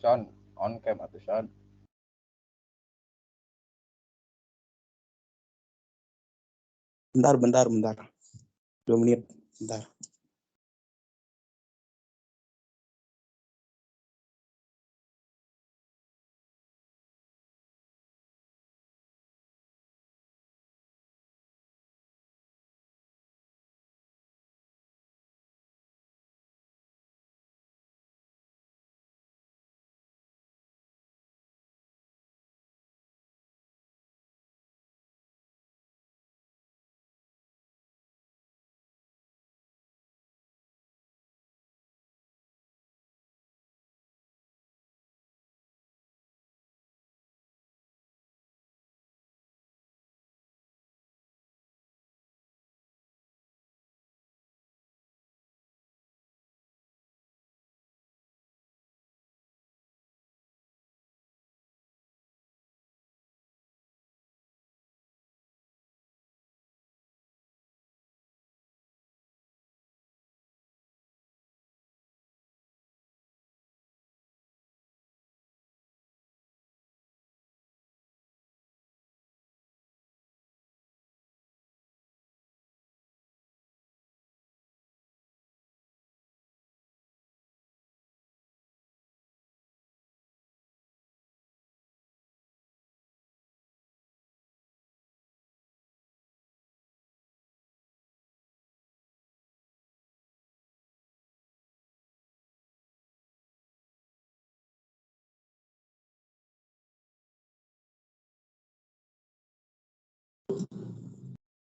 Con, on cam atau Son? Bentar. 2 menit, bentar.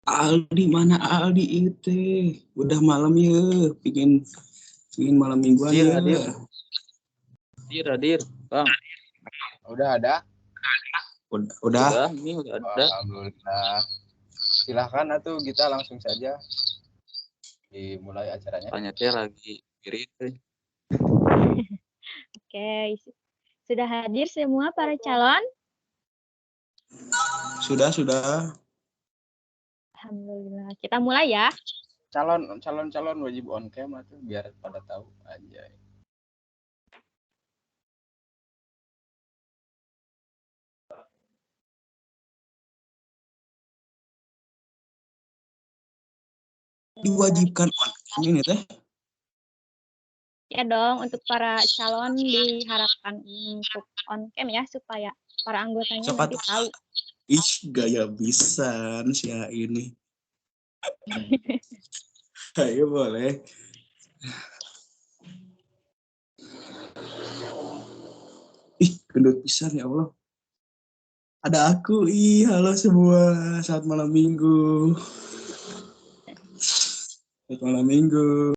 Aldi, mana Aldi itu? Udah malam ya, pingin malam mingguan ya. Hadir, Bang. Udah ada? Udah. Ini udah ada. Alhamdulillah. Silahkan atuh kita langsung saja dimulai acaranya. Tanya teh lagi irit. Oke, sudah hadir semua para calon? Sudah. Alhamdulillah. Kita mulai ya. Calon wajib on cam atuh biar pada tahu aja. Diwajibkan on cam ini teh. Ya dong, untuk para calon diharapkan untuk on cam ya, supaya para anggotanya Siapa nanti tuh? tahu. Ih, gaya pisan si ini. Ayo boleh. Ih, gendut pisan ya Allah. Ada aku. Halo semua. Selamat malam minggu. Selamat malam minggu.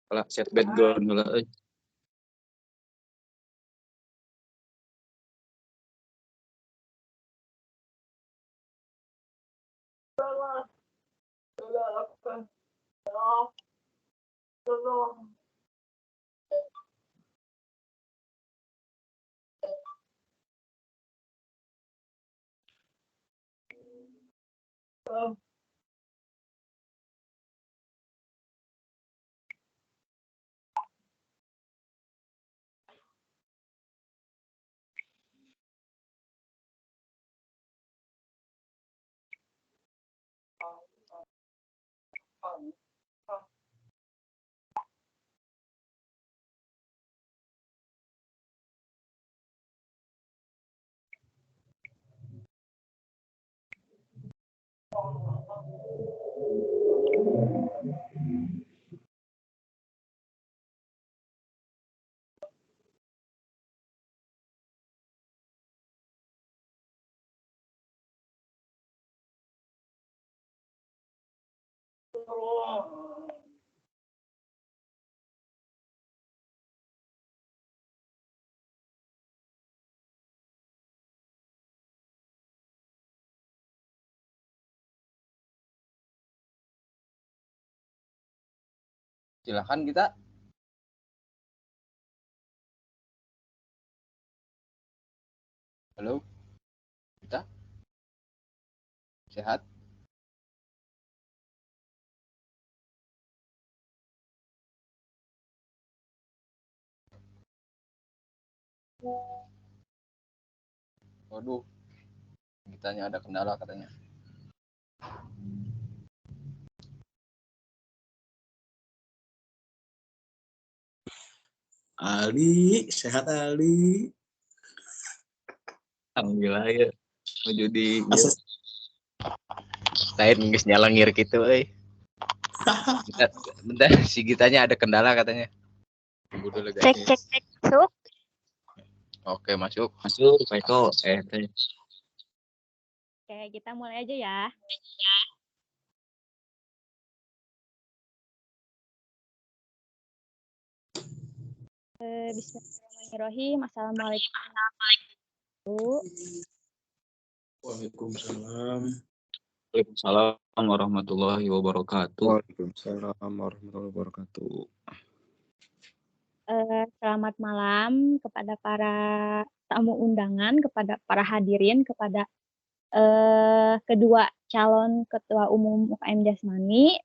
Kalau set background heula euy. Silahkan kita. Halo. Kita? Sehat? Waduh, kitanya ada kendala katanya. Ali, sehat Ali. Alhamdulillah ya. Menuju di Asa Lain geus nyalengir gitu euy. Bentar, si Gitanya ada kendala katanya. Tunggu dulu Cek guys. cek cek masuk. Oke, masuk. masuk Pak Eko. Teh. Oke, kita mulai aja ya. Bismillahirrahmanirrahim. Assalamualaikum. Waalaikumsalam. Waalaikumsalam warahmatullahi wabarakatuh. Waalaikumsalam warahmatullahi wabarakatuh. Selamat malam kepada para tamu undangan, kepada para hadirin, kepada kedua calon ketua umum UKM Jasmani.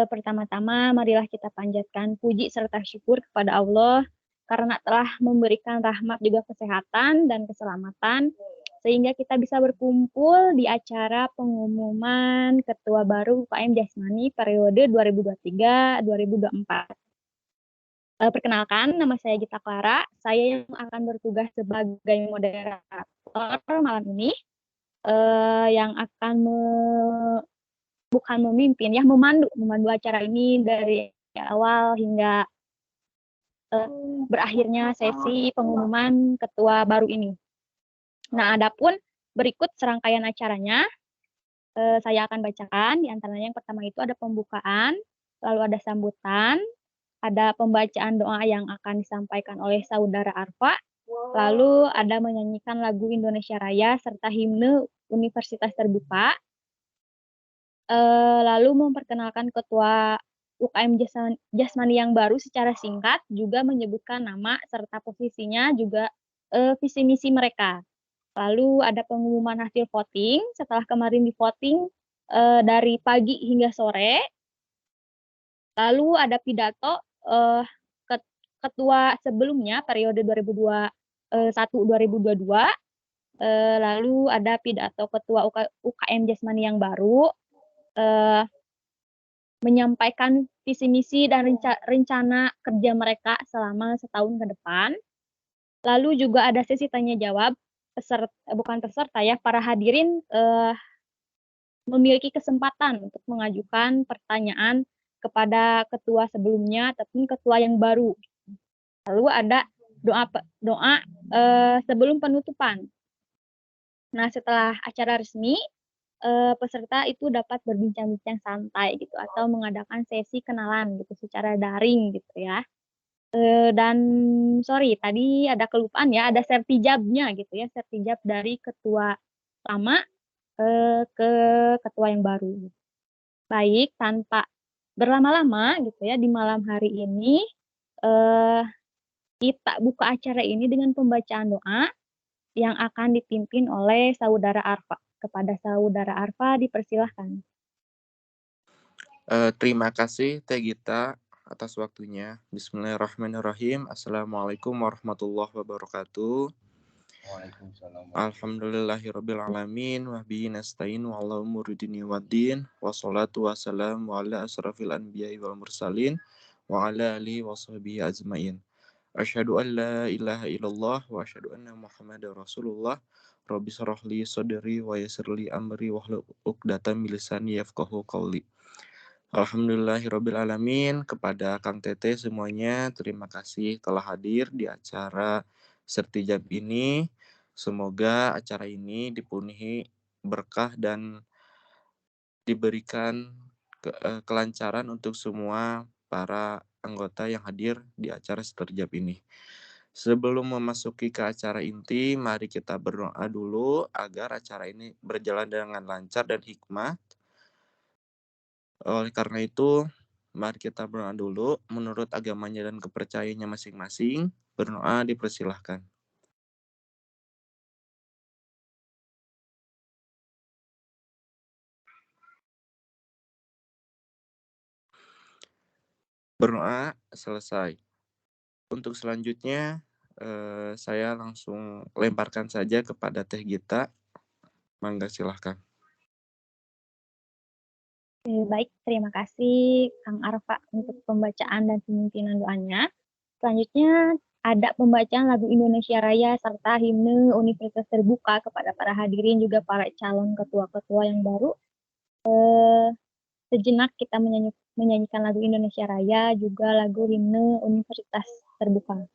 Pertama-tama marilah kita panjatkan puji serta syukur kepada Allah karena telah memberikan rahmat juga kesehatan dan keselamatan sehingga kita bisa berkumpul di acara pengumuman ketua baru UKM Jasmani periode 2023-2024. Perkenalkan, nama saya Gita Clara. Saya yang akan bertugas sebagai moderator malam ini, yang akan bukan memimpin, ya memandu acara ini dari awal hingga berakhirnya sesi pengumuman ketua baru ini. Nah, adapun berikut serangkaian acaranya, saya akan bacakan. Di antaranya yang pertama itu ada pembukaan, lalu ada sambutan, ada pembacaan doa yang akan disampaikan oleh Saudara Arfa, lalu ada menyanyikan lagu Indonesia Raya serta himne Universitas Terbuka, lalu memperkenalkan ketua UKM Jasmani yang baru secara singkat, juga menyebutkan nama serta posisinya, juga visi misi mereka. Lalu ada pengumuman hasil voting, setelah kemarin di voting dari pagi hingga sore. Lalu ada pidato ketua sebelumnya periode 2021-2022. Lalu ada pidato ketua UKM Jasmani yang baru, menyampaikan visi misi dan rencana kerja mereka selama setahun ke depan. Lalu juga ada sesi tanya jawab, para hadirin memiliki kesempatan untuk mengajukan pertanyaan kepada ketua sebelumnya ataupun ketua yang baru. Lalu ada doa sebelum penutupan. Nah, setelah acara resmi, peserta itu dapat berbincang-bincang santai gitu atau mengadakan sesi kenalan gitu secara daring gitu ya. Dan sorry tadi ada kelupaan ya, ada sertijabnya gitu ya, sertijab dari ketua lama ke ketua yang baru. Baik, tanpa berlama-lama gitu ya, di malam hari ini kita buka acara ini dengan pembacaan doa yang akan dipimpin oleh Saudara Arfa. Kepada Saudara Arfa dipersilahkan. Terima kasih Teh Gita atas waktunya. Bismillahirrahmanirrahim. Assalamualaikum warahmatullahi wabarakatuh. Waalaikumsalam. Alhamdulillahirrabbilalamin. Wahbihi nasta'in wa ala umuri dini waddin. Wassalatu wassalamu ala asrafil anbiya'i wal mursalin. Wa ala alihi wa sahbihi ajma'in. Asyhadu an la ilaha illallah wa asyhadu anna Muhammadar Rasulullah. Rabbi shrah li sadri wa yassir li amri wahlul 'uqdatam min lisani yafqahu qawli. Alhamdulillahirrabbilalamin. Kepada Kang Tete semuanya, terima kasih telah hadir di acara Sertijab ini. Semoga acara ini dipenuhi berkah dan diberikan kelancaran untuk semua para anggota yang hadir di acara Sertijab ini. Sebelum memasuki ke acara inti, mari kita berdoa dulu agar acara ini berjalan dengan lancar dan hikmah. Oleh karena itu, mari kita berdoa dulu menurut agamanya dan kepercayaannya masing-masing. Berdoa dipersilahkan. Berdoa selesai. Untuk selanjutnya, saya langsung lemparkan saja kepada Teh Gita. Mangga silahkan. Baik, terima kasih Kang Arfa untuk pembacaan dan pemimpinan doanya. Selanjutnya ada pembacaan lagu Indonesia Raya serta himne Universitas Terbuka kepada para hadirin juga para calon ketua-ketua yang baru. Sejenak kita menyanyikan lagu Indonesia Raya juga lagu himne Universitas Terbuka.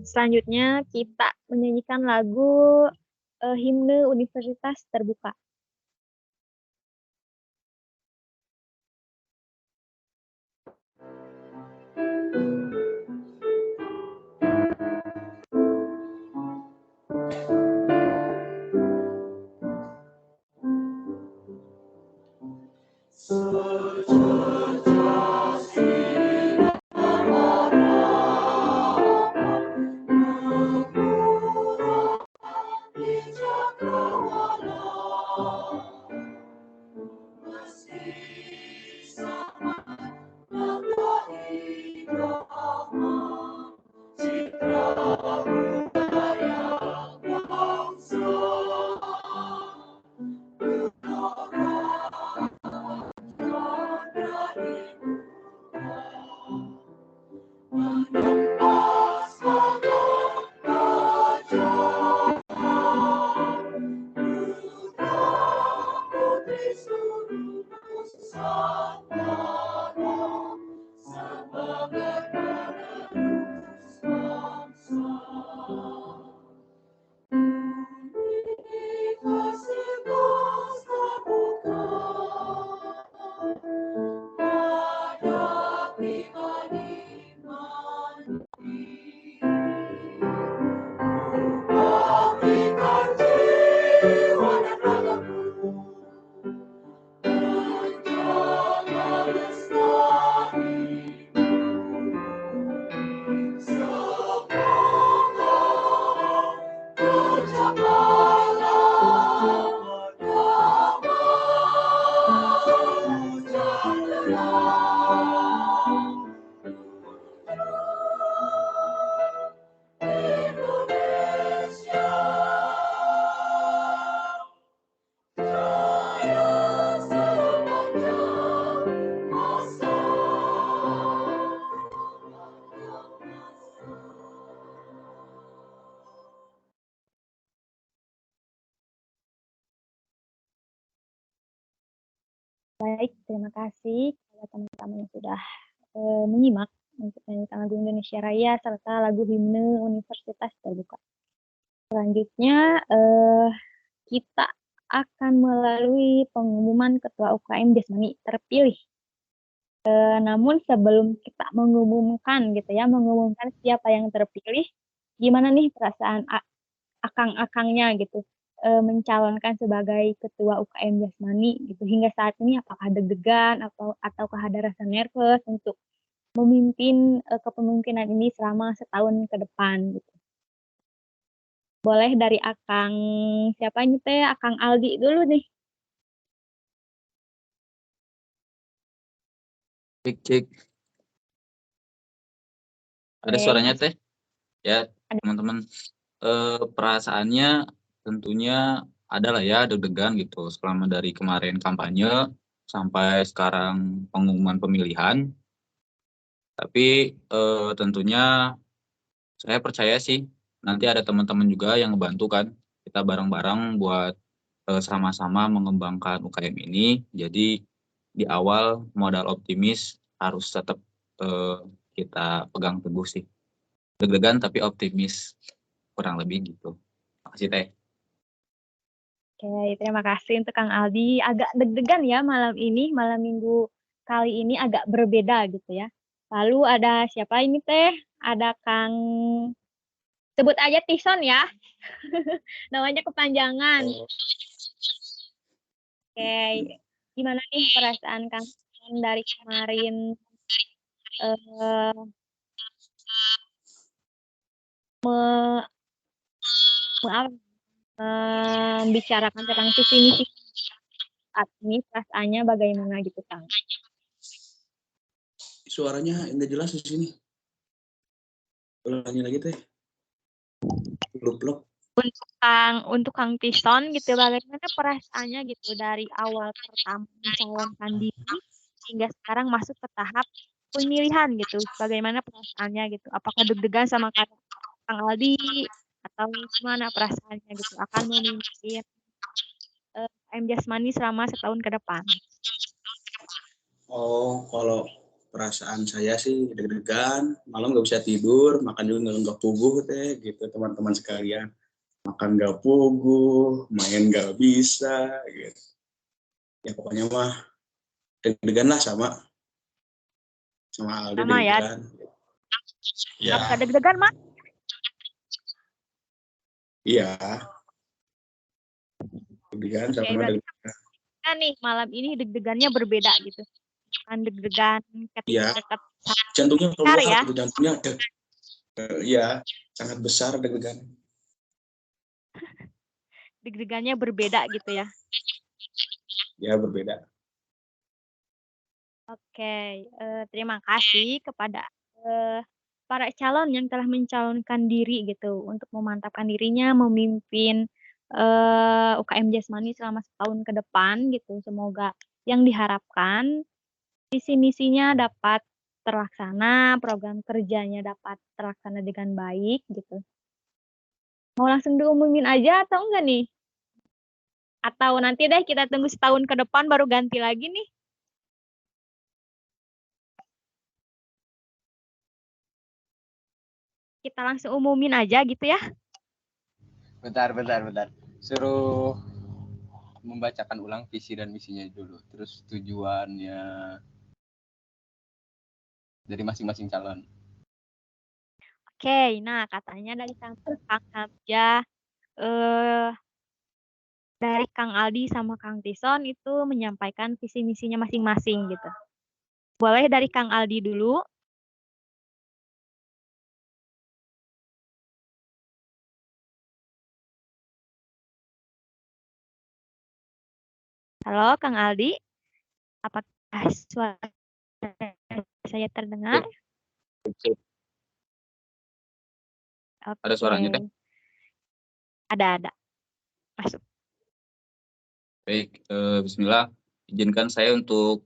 Selanjutnya kita menyanyikan lagu himne Universitas Terbuka. Baik, terima kasih kepada teman-teman yang sudah menyimak untuk menyanyikan lagu Indonesia Raya serta lagu himne Universitas Terbuka. Selanjutnya kita akan melalui pengumuman Ketua UKM Jasmani terpilih. Namun sebelum kita mengumumkan siapa yang terpilih, gimana nih perasaan akang-akangnya gitu mencalonkan sebagai Ketua UKM Jasmani gitu hingga saat ini, apakah deg-degan ataukah ada rasa nervous untuk memimpin kepemimpinan ini selama setahun ke depan gitu. Boleh dari Akang siapa ini teh? Akang Aldi dulu nih. Cek. Ada Oke, suaranya teh? Ya, teman-teman. Perasaannya tentunya adalah ya deg-degan gitu selama dari kemarin kampanye sampai sekarang pengumuman pemilihan. Tapi tentunya saya percaya sih nanti ada teman-teman juga yang ngebantu kan. Kita bareng-bareng buat sama-sama mengembangkan UKM ini. Jadi di awal modal optimis harus tetap kita pegang teguh sih. Deg-degan tapi optimis, kurang lebih gitu. Makasih Teh. Oke, terima kasih untuk Kang Aldi. Agak deg-degan ya malam ini, malam minggu kali ini agak berbeda gitu ya. Lalu ada siapa ini teh? Ada Kang, sebut aja Tison ya. Namanya kepanjangan. Oke, gimana nih perasaan Kang dari kemarin membicarakan tentang visi misi saat ini, perasaannya bagaimana gitu Kang? Suaranya enggak jelas di sini. Ulangi lagi teh. Blok. Untuk Kang Tison gitu, bagaimana perasaannya gitu dari awal pertama mencalonkan diri hingga sekarang masuk ke tahap pemilihan gitu, bagaimana perasaannya gitu? Apakah deg-degan sama Kang Aldi atau gimana perasaannya gitu akan memimpin UKM Jasmani selama setahun ke depan? Oh, kalau perasaan saya sih deg-degan, malam nggak bisa tidur, makan juga nggak puguh teh, gitu teman-teman sekalian. Makan nggak puguh, main nggak bisa, gitu. Ya pokoknya mah deg-degan lah sama Aldi Sama ya, deg-degan. Ya, nggak deg-degan Mas? iya. Deg-degan Oke, sama berarti deg-degan. kan nih malam ini deg-degannya berbeda gitu. Kan deg-degan ketika Iya. dekat Jantungnya besar keluar, ya. gitu. Jantungnya iya, sangat besar deg-degan. Deg-degannya berbeda gitu ya. Ya, berbeda. Oke, terima kasih kepada para calon yang telah mencalonkan diri gitu untuk memantapkan dirinya memimpin UKM Jasmani selama setahun ke depan gitu. Semoga yang diharapkan visi misinya dapat terlaksana, program kerjanya dapat terlaksana dengan baik gitu. Mau langsung diumumin aja atau enggak nih? Atau nanti deh kita tunggu setahun ke depan baru ganti lagi nih? Kita langsung umumin aja gitu ya. Bentar. Suruh membacakan ulang visi dan misinya dulu. Terus tujuannya dari masing-masing calon. Oke, nah katanya dari Kang Hamzah, dari Kang Aldi sama Kang Tison itu menyampaikan visi misinya masing-masing gitu. Boleh dari Kang Aldi dulu. Halo Kang Aldi, apakah suara saya terdengar? Oke. Ada suaranya Teh? Ada. Masuk. Baik, bismillah. Izinkan saya untuk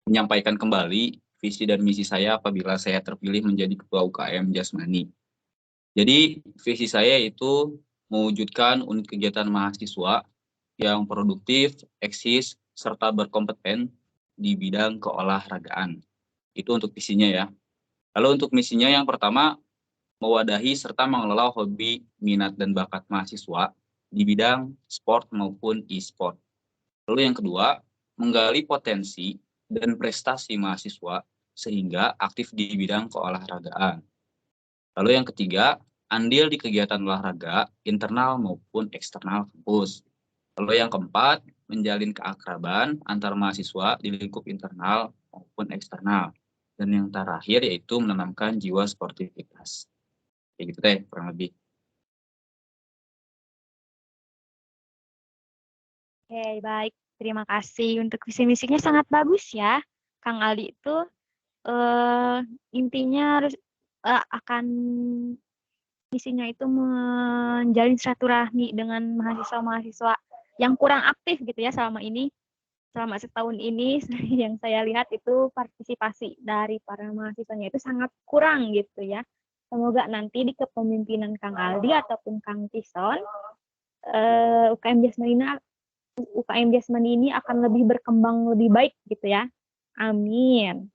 menyampaikan kembali visi dan misi saya apabila saya terpilih menjadi Ketua UKM Jasmani. Jadi, visi saya itu mewujudkan unit kegiatan mahasiswa yang produktif, eksis, serta berkompeten di bidang keolahragaan. Itu untuk visinya ya. Lalu untuk misinya yang pertama, mewadahi serta mengelola hobi, minat, dan bakat mahasiswa di bidang sport maupun e-sport. Lalu yang kedua, menggali potensi dan prestasi mahasiswa sehingga aktif di bidang keolahragaan. Lalu yang ketiga, andil di kegiatan olahraga internal maupun eksternal kampus. Lalu yang keempat, menjalin keakraban antar mahasiswa di lingkup internal maupun eksternal. Dan yang terakhir yaitu menanamkan jiwa sportivitas. Kayak gitu deh, kurang lebih. Oke, baik. Terima kasih untuk visi misinya sangat bagus ya. Kang Aldi itu intinya harus akan misinya itu menjalin silaturahmi dengan mahasiswa-mahasiswa yang kurang aktif gitu ya selama ini. Selama setahun ini yang saya lihat itu partisipasi dari para mahasiswanya itu sangat kurang gitu ya. Semoga nanti di kepemimpinan Kang Aldi ataupun Kang Tison, UKM Jasmani ini akan lebih berkembang lebih baik gitu ya. Amin.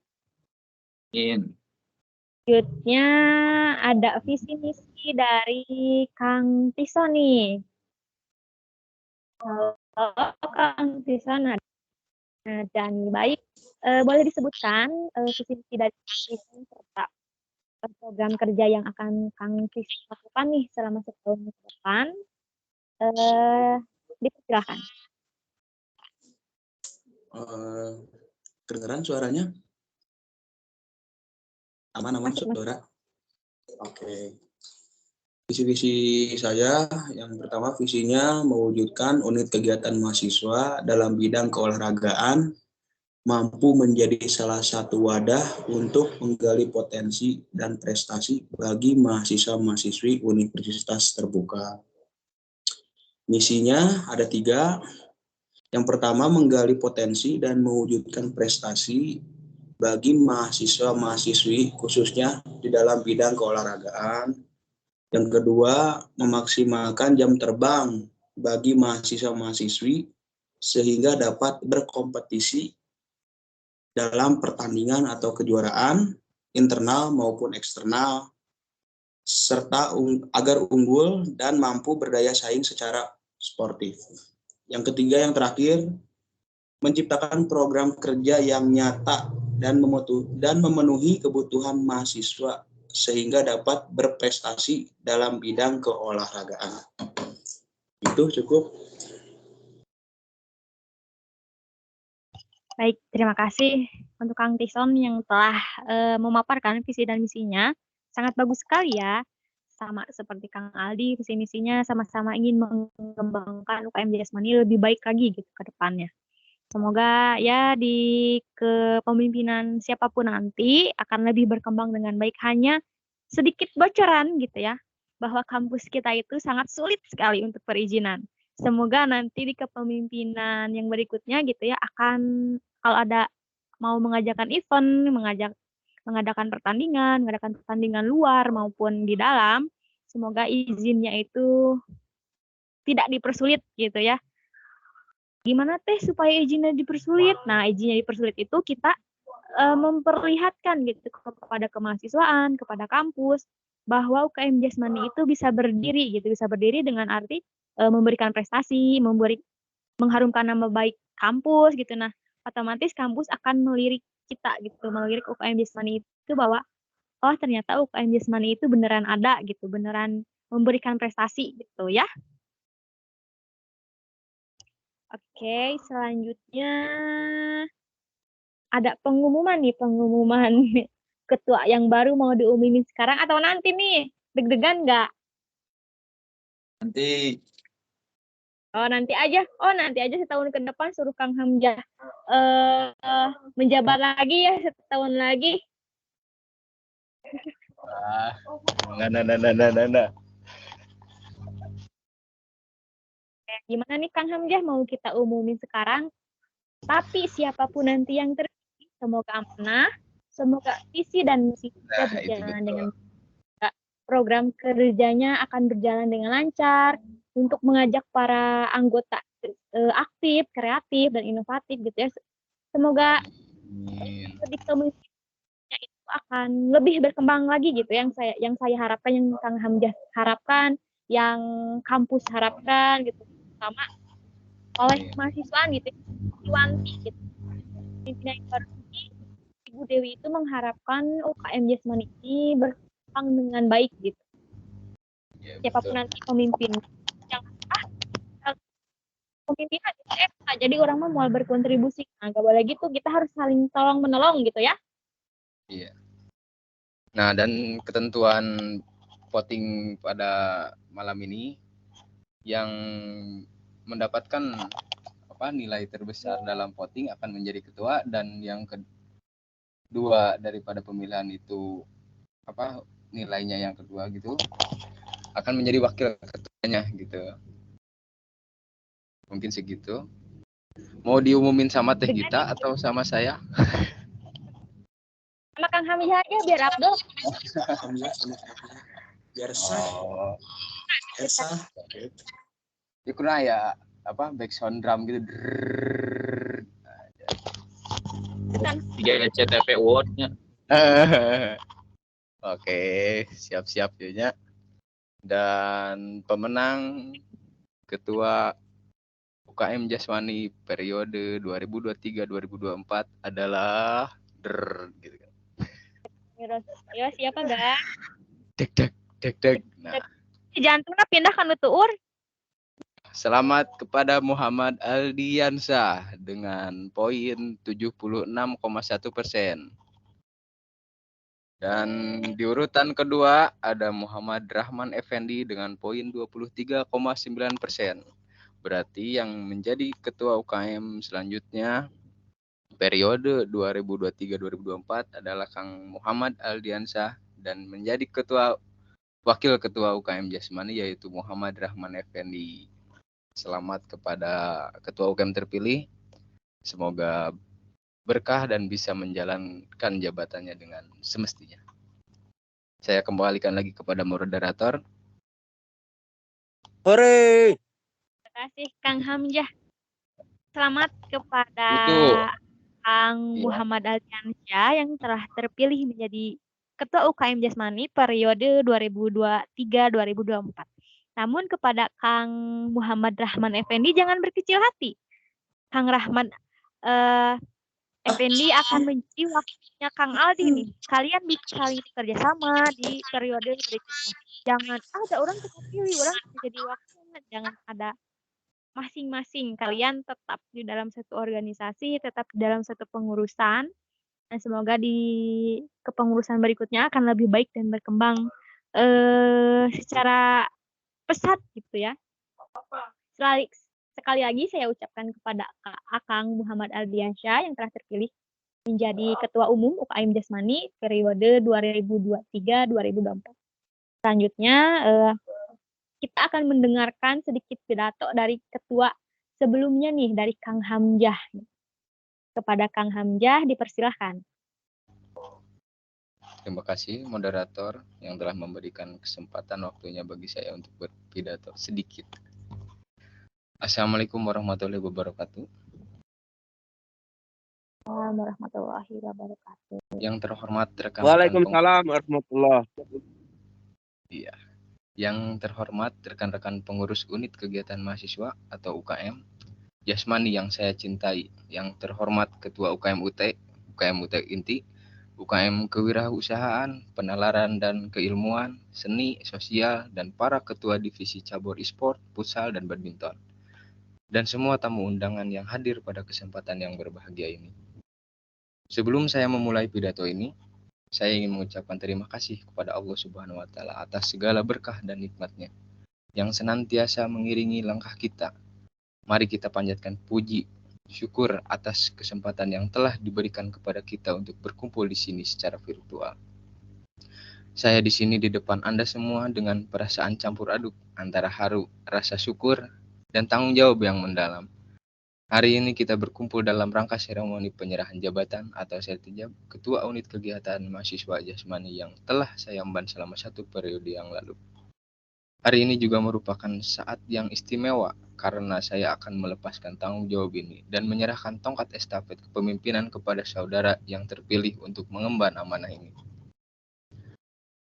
Selanjutnya ada visi misi dari Kang Tison nih. Halo Kang Tison. Dan baik, boleh disebutkan visi misi dari Kang Tison serta program kerja yang akan Kang Tison lakukan nih selama setahun ke depan. Dipersilakan. Kedengeran suaranya? Aman saudara? Oke. Visi-visi saya yang pertama visinya mewujudkan unit kegiatan mahasiswa dalam bidang keolahragaan mampu menjadi salah satu wadah untuk menggali potensi dan prestasi bagi mahasiswa-mahasiswi universitas terbuka. Misinya ada 3. Yang pertama menggali potensi dan mewujudkan prestasi bagi mahasiswa-mahasiswi khususnya di dalam bidang keolahragaan. Yang kedua, memaksimalkan jam terbang bagi mahasiswa-mahasiswi sehingga dapat berkompetisi dalam pertandingan atau kejuaraan internal maupun eksternal, serta agar unggul dan mampu berdaya saing secara sportif. Yang ketiga, yang terakhir, menciptakan program kerja yang nyata dan memenuhi kebutuhan mahasiswa sehingga dapat berprestasi dalam bidang keolahragaan. Itu cukup. Baik, terima kasih untuk Kang Tison yang telah memaparkan visi dan misinya. Sangat bagus sekali ya. Sama seperti Kang Aldi, visi misinya sama-sama ingin mengembangkan UKM Jasmani lebih baik lagi gitu ke depannya. Semoga ya di kepemimpinan siapapun nanti akan lebih berkembang dengan baik. Hanya sedikit bocoran gitu ya, bahwa kampus kita itu sangat sulit sekali untuk perizinan. Semoga nanti di kepemimpinan yang berikutnya gitu ya akan kalau ada mau mengadakan event, mengadakan pertandingan luar maupun di dalam, semoga izinnya itu tidak dipersulit gitu ya. Gimana teh supaya izinnya dipersulit? Nah, izinnya dipersulit itu kita memperlihatkan gitu kepada kemahasiswaan, kepada kampus bahwa UKM Jasmani itu bisa berdiri gitu, bisa berdiri dengan arti memberikan prestasi, mengharumkan nama baik kampus gitu. Nah, otomatis kampus akan melirik kita gitu, melirik UKM Jasmani itu bahwa oh ternyata UKM Jasmani itu beneran ada gitu, beneran memberikan prestasi gitu ya. Oke, selanjutnya ada pengumuman ketua yang baru mau diumumin sekarang atau nanti nih? Deg-degan nggak? Nanti. Oh, nanti aja setahun ke depan suruh Kang Hamzah menjabat lagi ya setahun lagi. Nah. Gimana nih Kang Hamzah, mau kita umumin sekarang? Tapi siapapun nanti yang terpilih, semoga amanah, semoga visi dan misi kita berjalan dengan program kerjanya akan berjalan dengan lancar untuk mengajak para anggota aktif, kreatif, dan inovatif gitu ya. Semoga Amin. di kemimpinan itu akan lebih berkembang lagi gitu yang saya harapkan, yang Kang Hamzah harapkan, yang kampus harapkan gitu, sama oleh Amin. mahasiswa gitu, Iwanti gitu. Pimpinan yang baru ini, Ibu Dewi itu mengharapkan UKM Jasmani ini berkembang dengan baik gitu. Ya, Siapapun betul. nanti pemimpin, yang pemimpinan gitu ya. Nah, jadi orang mah mau berkontribusi. Nah, gak boleh gitu, kita harus saling tolong menolong gitu ya. Iya. Nah, dan ketentuan voting pada malam ini yang mendapatkan nilai terbesar dalam voting akan menjadi ketua, dan yang kedua daripada pemilihan itu nilainya yang kedua gitu akan menjadi wakil ketuanya gitu. Mungkin segitu. Mau diumumin sama Teh Gita atau sama saya? Sama Kang Hamzah aja biar Abdul. Alhamdulillah sama kakaknya. Biar sah, Oh, biar sah. ya kurang ya background drum gitu. Kan 3 CTP Word-nya. Oke, siap-siap ya. Dan pemenang ketua UKM Jasmani periode 2023-2024 adalah gitu kan. ya siapa guys? Dek. Nah, Jantungnya pindah kan tuur. selamat kepada Muhammad Aldiansah dengan poin 76,1%. Dan di urutan kedua ada Muhammad Rahman Effendi dengan poin 23,9%. Berarti yang menjadi ketua UKM selanjutnya periode 2023-2024 adalah Kang Muhammad Aldiansah, dan menjadi wakil ketua UKM Jasmani yaitu Muhammad Rahman Effendi. Selamat kepada ketua UKM terpilih. Semoga berkah dan bisa menjalankan jabatannya dengan semestinya. Saya kembalikan lagi kepada moderator. Hore! Terima kasih Kang Hamzah. Selamat kepada Itu. Kang Iya. Muhammad Aldiansyah yang telah terpilih menjadi Ketua UKM Jasmani periode 2023-2024. Namun kepada Kang Muhammad Rahman Effendi jangan berkecil hati. Kang Rahman Effendi akan menjadi wakilnya Kang Aldi nih. Kalian bisa saling bekerja sama di periode berikutnya. Jangan ada orang terpilih, orang jadi wakilnya. Jangan ada masing-masing. Kalian tetap di dalam satu organisasi, tetap di dalam satu pengurusan. Dan semoga di kepengurusan berikutnya akan lebih baik dan berkembang secara pesat gitu ya. Sekali lagi saya ucapkan kepada Akang Muhammad Aldiansyah yang telah terpilih menjadi Ketua Umum UKM Jasmani periode 2023-2024. Selanjutnya kita akan mendengarkan sedikit pidato dari ketua sebelumnya nih, dari Kang Hamzah. Kepada Kang Hamzah dipersilahkan. Terima kasih moderator yang telah memberikan kesempatan waktunya bagi saya untuk berpidato sedikit. Assalamualaikum warahmatullahi wabarakatuh. Assalamualaikum warahmatullahi wabarakatuh. Yang terhormat rekan-rekan Waalaikumsalam warahmatullahi. Iya. Yang terhormat rekan-rekan pengurus unit kegiatan mahasiswa atau UKM Jasmani yang saya cintai, yang terhormat Ketua UKM UT, UKM UT Inti, UKM Kewirausahaan, Penalaran dan Keilmuan, Seni, Sosial, dan para ketua divisi cabur e-sport, futsal, dan badminton. Dan semua tamu undangan yang hadir pada kesempatan yang berbahagia ini. Sebelum saya memulai pidato ini, saya ingin mengucapkan terima kasih kepada Allah Subhanahu wa Ta'ala atas segala berkah dan nikmat-Nya yang senantiasa mengiringi langkah kita. Mari kita panjatkan puji, syukur atas kesempatan yang telah diberikan kepada kita untuk berkumpul di sini secara virtual. Saya di sini di depan Anda semua dengan perasaan campur aduk antara haru, rasa syukur, dan tanggung jawab yang mendalam. Hari ini kita berkumpul dalam rangka seremoni penyerahan jabatan atau sertijab Ketua Unit Kegiatan Mahasiswa Jasmani yang telah saya emban selama 1 periode yang lalu. Hari ini juga merupakan saat yang istimewa karena saya akan melepaskan tanggung jawab ini dan menyerahkan tongkat estafet kepemimpinan kepada saudara yang terpilih untuk mengemban amanah ini.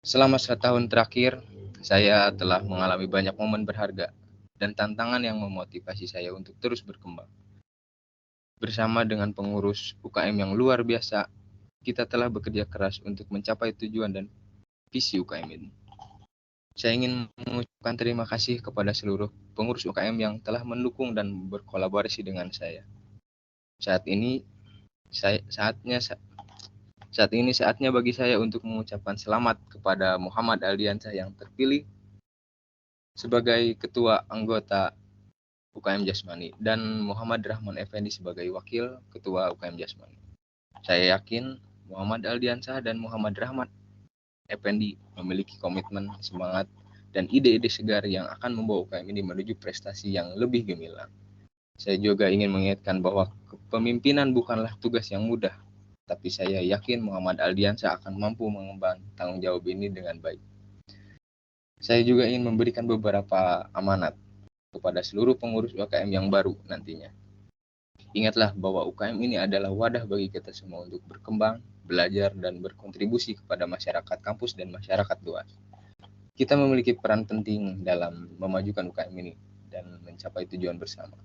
Selama 1 tahun terakhir, saya telah mengalami banyak momen berharga dan tantangan yang memotivasi saya untuk terus berkembang. Bersama dengan pengurus UKM yang luar biasa, kita telah bekerja keras untuk mencapai tujuan dan visi UKM ini. Saya ingin mengucapkan terima kasih kepada seluruh pengurus UKM yang telah mendukung dan berkolaborasi dengan saya. Saat ini saatnya bagi saya untuk mengucapkan selamat kepada Muhammad Aldiansyah yang terpilih sebagai ketua anggota UKM Jasmani dan Muhammad Rahman Effendi sebagai wakil ketua UKM Jasmani. Saya yakin Muhammad Aldiansyah dan Muhammad Rahman Effendi memiliki komitmen, semangat, dan ide-ide segar yang akan membawa UKM ini menuju prestasi yang lebih gemilang. Saya juga ingin mengingatkan bahwa kepemimpinan bukanlah tugas yang mudah, tapi saya yakin Muhammad Aldiansyah akan mampu mengemban tanggung jawab ini dengan baik. Saya juga ingin memberikan beberapa amanat kepada seluruh pengurus UKM yang baru nantinya. Ingatlah bahwa UKM ini adalah wadah bagi kita semua untuk berkembang, belajar, dan berkontribusi kepada masyarakat kampus dan masyarakat luas. Kita memiliki peran penting dalam memajukan UKM ini dan mencapai tujuan bersama.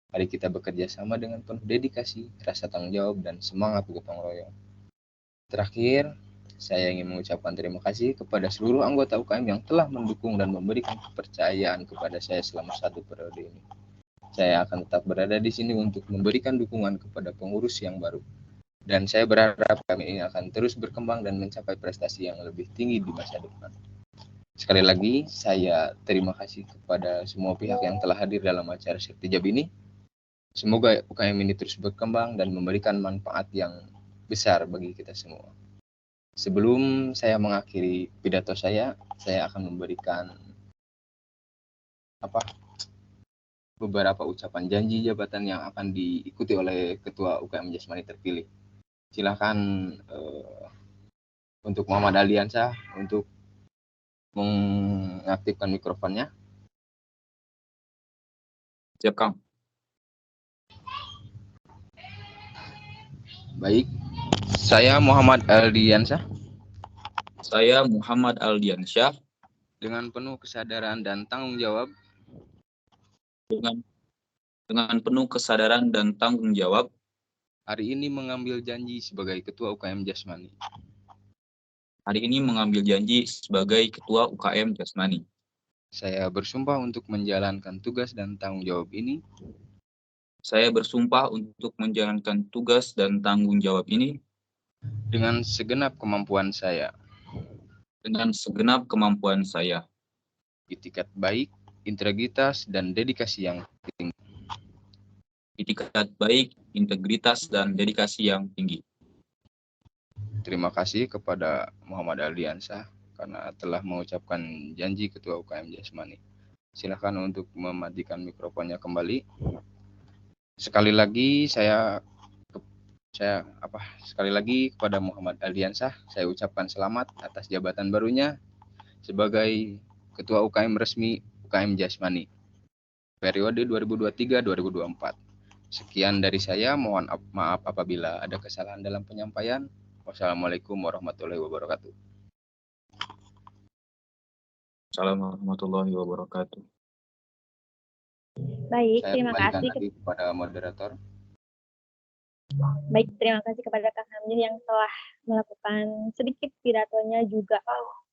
Mari kita bekerja sama dengan penuh dedikasi, rasa tanggung jawab, dan semangat gotong royong. Terakhir, saya ingin mengucapkan terima kasih kepada seluruh anggota UKM yang telah mendukung dan memberikan kepercayaan kepada saya selama 1 periode ini. Saya akan tetap berada di sini untuk memberikan dukungan kepada pengurus yang baru. Dan saya berharap kami ini akan terus berkembang dan mencapai prestasi yang lebih tinggi di masa depan. Sekali lagi, saya terima kasih kepada semua pihak yang telah hadir dalam acara Sektijab ini. Semoga UKM ini terus berkembang dan memberikan manfaat yang besar bagi kita semua. Sebelum saya mengakhiri pidato saya akan memberikan beberapa ucapan janji jabatan yang akan diikuti oleh Ketua UKM Jasmani terpilih. Silakan untuk Muhammad Aldiansyah untuk mengaktifkan mikrofonnya. Siap, Kang. Baik, saya Muhammad Aldiansyah Saya Muhammad Aldiansyah dengan penuh kesadaran dan tanggung jawab dengan penuh kesadaran dan tanggung jawab hari ini mengambil janji sebagai Ketua UKM Jasmani. hari ini mengambil janji sebagai Ketua UKM Jasmani. Saya bersumpah untuk menjalankan tugas dan tanggung jawab ini Saya bersumpah untuk menjalankan tugas dan tanggung jawab ini dengan segenap kemampuan saya, itikat baik, integritas, dan dedikasi yang tinggi. Terima kasih kepada Muhammad Aldiansyah karena telah mengucapkan janji Ketua UKM Jasmani. Silakan untuk mematikan mikrofonnya kembali. Sekali lagi kepada Muhammad Aldiansyah saya ucapkan selamat atas jabatan barunya sebagai Ketua UKM resmi UKM Jasmani periode 2023-2024. Sekian dari saya, mohon maaf apabila ada kesalahan dalam penyampaian. Wassalamualaikum warahmatullahi wabarakatuh. Assalamualaikum warahmatullahi wabarakatuh. Baik, Saya terima kembalikan kasih. lagi kepada moderator. Baik, terima kasih kepada Kang Hamzah yang telah melakukan sedikit pidatonya, juga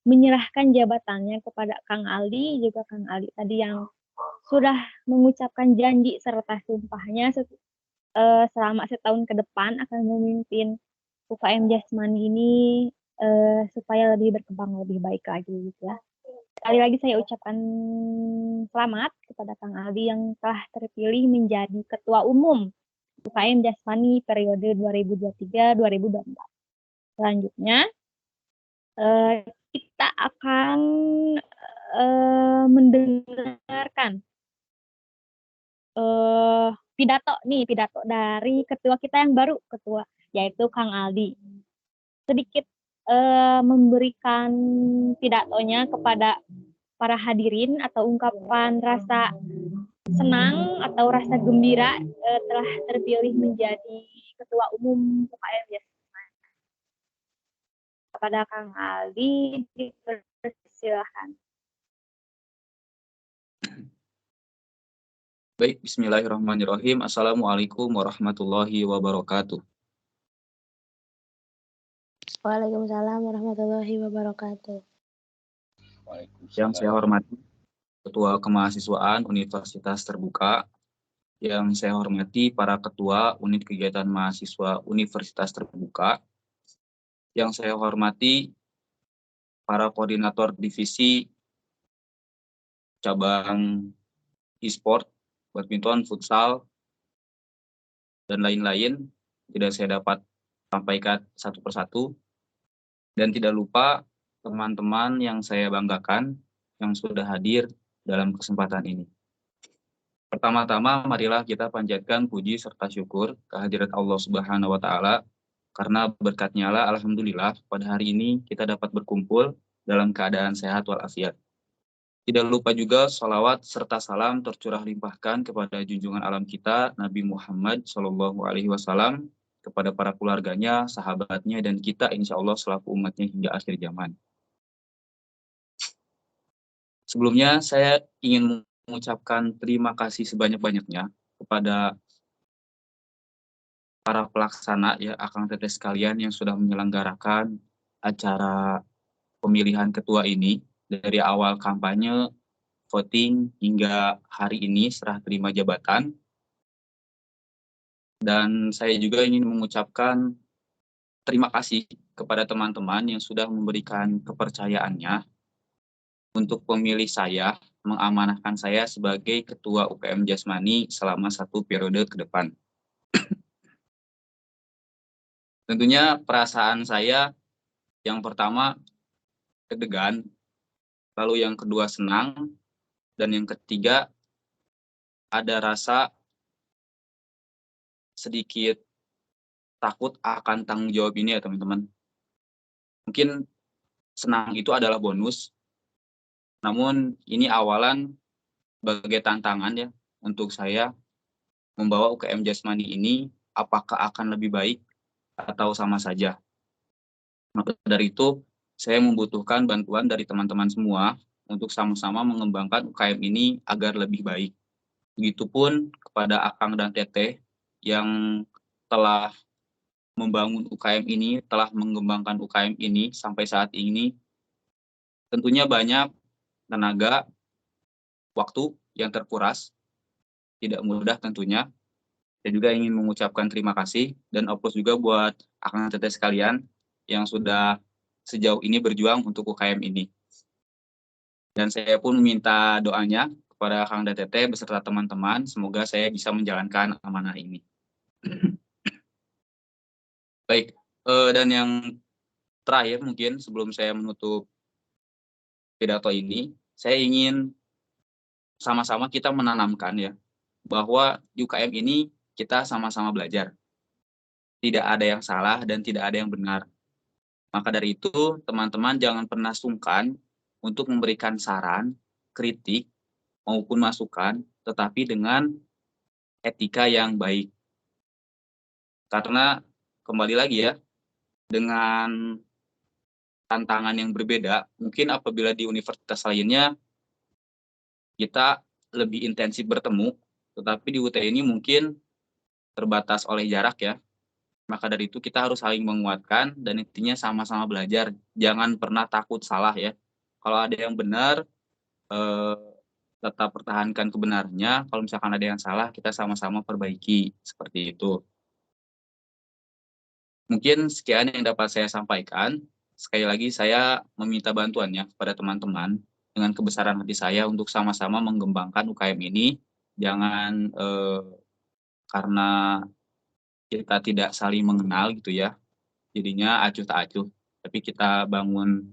menyerahkan jabatannya kepada Kang Aldi, juga Kang Aldi tadi yang sudah mengucapkan janji serta sumpahnya selama 1 tahun ke depan akan memimpin UKM Jasmani ini supaya lebih berkembang lebih baik lagi gitu ya. Sekali lagi saya ucapkan selamat kepada Kang Aldi yang telah terpilih menjadi Ketua Umum UKM Jasmani periode 2023-2024. Selanjutnya kita akan mendengarkan pidato dari ketua kita yang baru, yaitu Kang Aldi. Sedikit memberikan pidatonya kepada para hadirin atau ungkapan rasa senang atau rasa gembira telah terpilih menjadi Ketua Umum UKM Jasmani. Kepada Kang Ali, dipersilahkan. Baik, bismillahirrahmanirrahim. Assalamualaikum warahmatullahi wabarakatuh. Waalaikumsalam warahmatullahi wabarakatuh. Yang saya hormati Ketua Kemahasiswaan Universitas Terbuka, yang saya hormati para Ketua Unit Kegiatan Mahasiswa Universitas Terbuka, yang saya hormati para Koordinator Divisi Cabang e-sport, badminton, futsal, dan lain-lain, tidak saya dapat sampaikan satu persatu. Dan tidak lupa teman-teman yang saya banggakan yang sudah hadir dalam kesempatan ini. Pertama-tama, marilah kita panjatkan puji serta syukur kehadirat Allah Subhanahu wa Ta'ala, karena berkatnya lah, alhamdulillah, pada hari ini kita dapat berkumpul dalam keadaan sehat walafiat. Tidak lupa juga salawat serta salam tercurah limpahkan kepada junjungan alam kita, Nabi Muhammad SAW, kepada para keluarganya, sahabatnya, dan kita insya Allah selaku umatnya hingga akhir zaman. Sebelumnya saya ingin mengucapkan terima kasih sebanyak-banyaknya kepada para pelaksana, ya, Akang Teteh sekalian yang sudah menyelenggarakan acara pemilihan ketua ini dari awal kampanye, voting, hingga hari ini serah terima jabatan. Dan saya juga ingin mengucapkan terima kasih kepada teman-teman yang sudah memberikan kepercayaannya untuk memilih saya, mengamanahkan saya sebagai Ketua UKM Jasmani selama 1 periode ke depan. Tentunya perasaan saya yang pertama deg-degan, lalu yang kedua senang, dan yang ketiga ada rasa sedikit takut akan tanggung jawab ini, ya teman-teman. Mungkin senang itu adalah bonus, namun ini awalan sebagai tantangan, ya, untuk saya membawa UKM Jasmani ini apakah akan lebih baik atau sama saja. Maka dari itu saya membutuhkan bantuan dari teman-teman semua untuk sama-sama mengembangkan UKM ini agar lebih baik. Begitupun kepada Akang dan Teteh yang telah membangun UKM ini, telah mengembangkan UKM ini sampai saat ini. Tentunya banyak tenaga, waktu yang terkuras, tidak mudah tentunya. Saya juga ingin mengucapkan terima kasih dan aplaus juga buat Akang Teteh sekalian yang sudah sejauh ini berjuang untuk UKM ini. Dan saya pun meminta doanya kepada Akang dan Teteh beserta teman-teman, semoga saya bisa menjalankan amanah ini. Baik, dan yang terakhir mungkin sebelum saya menutup pidato ini, saya ingin sama-sama kita menanamkan, ya, bahwa di UKM ini kita sama-sama belajar. Tidak ada yang salah dan tidak ada yang benar. Maka dari itu, teman-teman jangan pernah sungkan untuk memberikan saran, kritik, maupun masukan, tetapi dengan etika yang baik. Karena kembali lagi, ya, dengan tantangan yang berbeda, mungkin apabila di universitas lainnya kita lebih intensif bertemu, tetapi di UT ini mungkin terbatas oleh jarak, ya. Maka dari itu kita harus saling menguatkan dan intinya sama-sama belajar. Jangan pernah takut salah, ya. Kalau ada yang benar, tetap pertahankan kebenarannya. Kalau misalkan ada yang salah, kita sama-sama perbaiki. Seperti itu. Mungkin sekian yang dapat saya sampaikan. Sekali lagi saya meminta bantuannya kepada teman-teman dengan kebesaran hati saya untuk sama-sama mengembangkan UKM ini. Jangan karena kita tidak saling mengenal gitu, ya, jadinya acuh tak acuh. Tapi kita bangun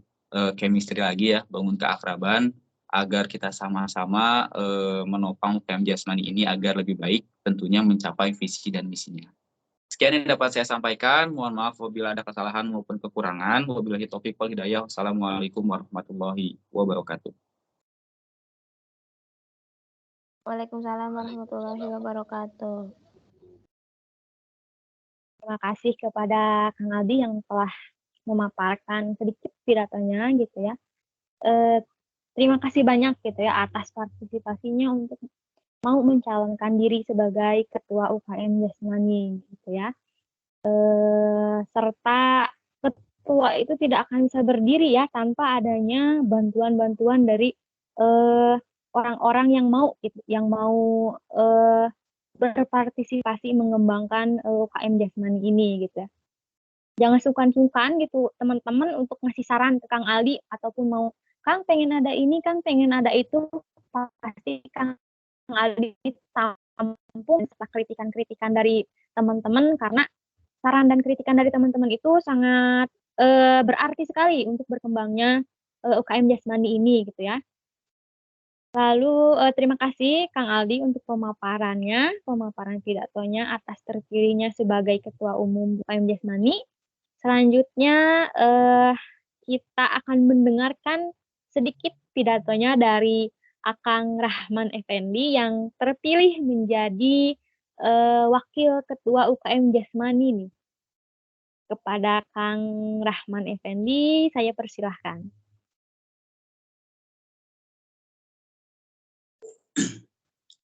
chemistry lagi, ya, bangun keakraban agar kita sama-sama menopang UKM Jasmani ini agar lebih baik, tentunya mencapai visi dan misinya. Sekian yang dapat saya sampaikan. Mohon maaf apabila ada kesalahan maupun kekurangan. Wabillahi taufiq wal hidayah. Wassalamualaikum warahmatullahi wabarakatuh. Waalaikumsalam warahmatullahi wabarakatuh. Terima kasih kepada Kang Aldi yang telah memaparkan sedikit pidatonya gitu ya. Terima kasih banyak gitu ya atas partisipasinya untuk mau mencalonkan diri sebagai Ketua UKM Jasmani gitu ya. Serta ketua itu tidak akan bisa berdiri ya tanpa adanya bantuan-bantuan dari orang-orang yang mau gitu, yang mau berpartisipasi mengembangkan UKM Jasmani ini gitu ya. Jangan sungkan-sungkan gitu teman-teman untuk ngasih saran ke Kang Aldi ataupun mau Kang pengen ada ini, Kang pengen ada itu, pasti Kang Aldi tampung setelah kritikan-kritikan dari teman-teman karena saran dan kritikan dari teman-teman itu sangat berarti sekali untuk berkembangnya UKM Jasmani ini gitu ya. Lalu terima kasih Kang Aldi untuk pemaparan pidatonya atas terpilihnya sebagai Ketua Umum UKM Jasmani. Selanjutnya kita akan mendengarkan sedikit pidatonya dari Akang Rahman Effendi yang terpilih menjadi Wakil Ketua UKM Jasmani nih. Kepada Kang Rahman Effendi, saya persilahkan.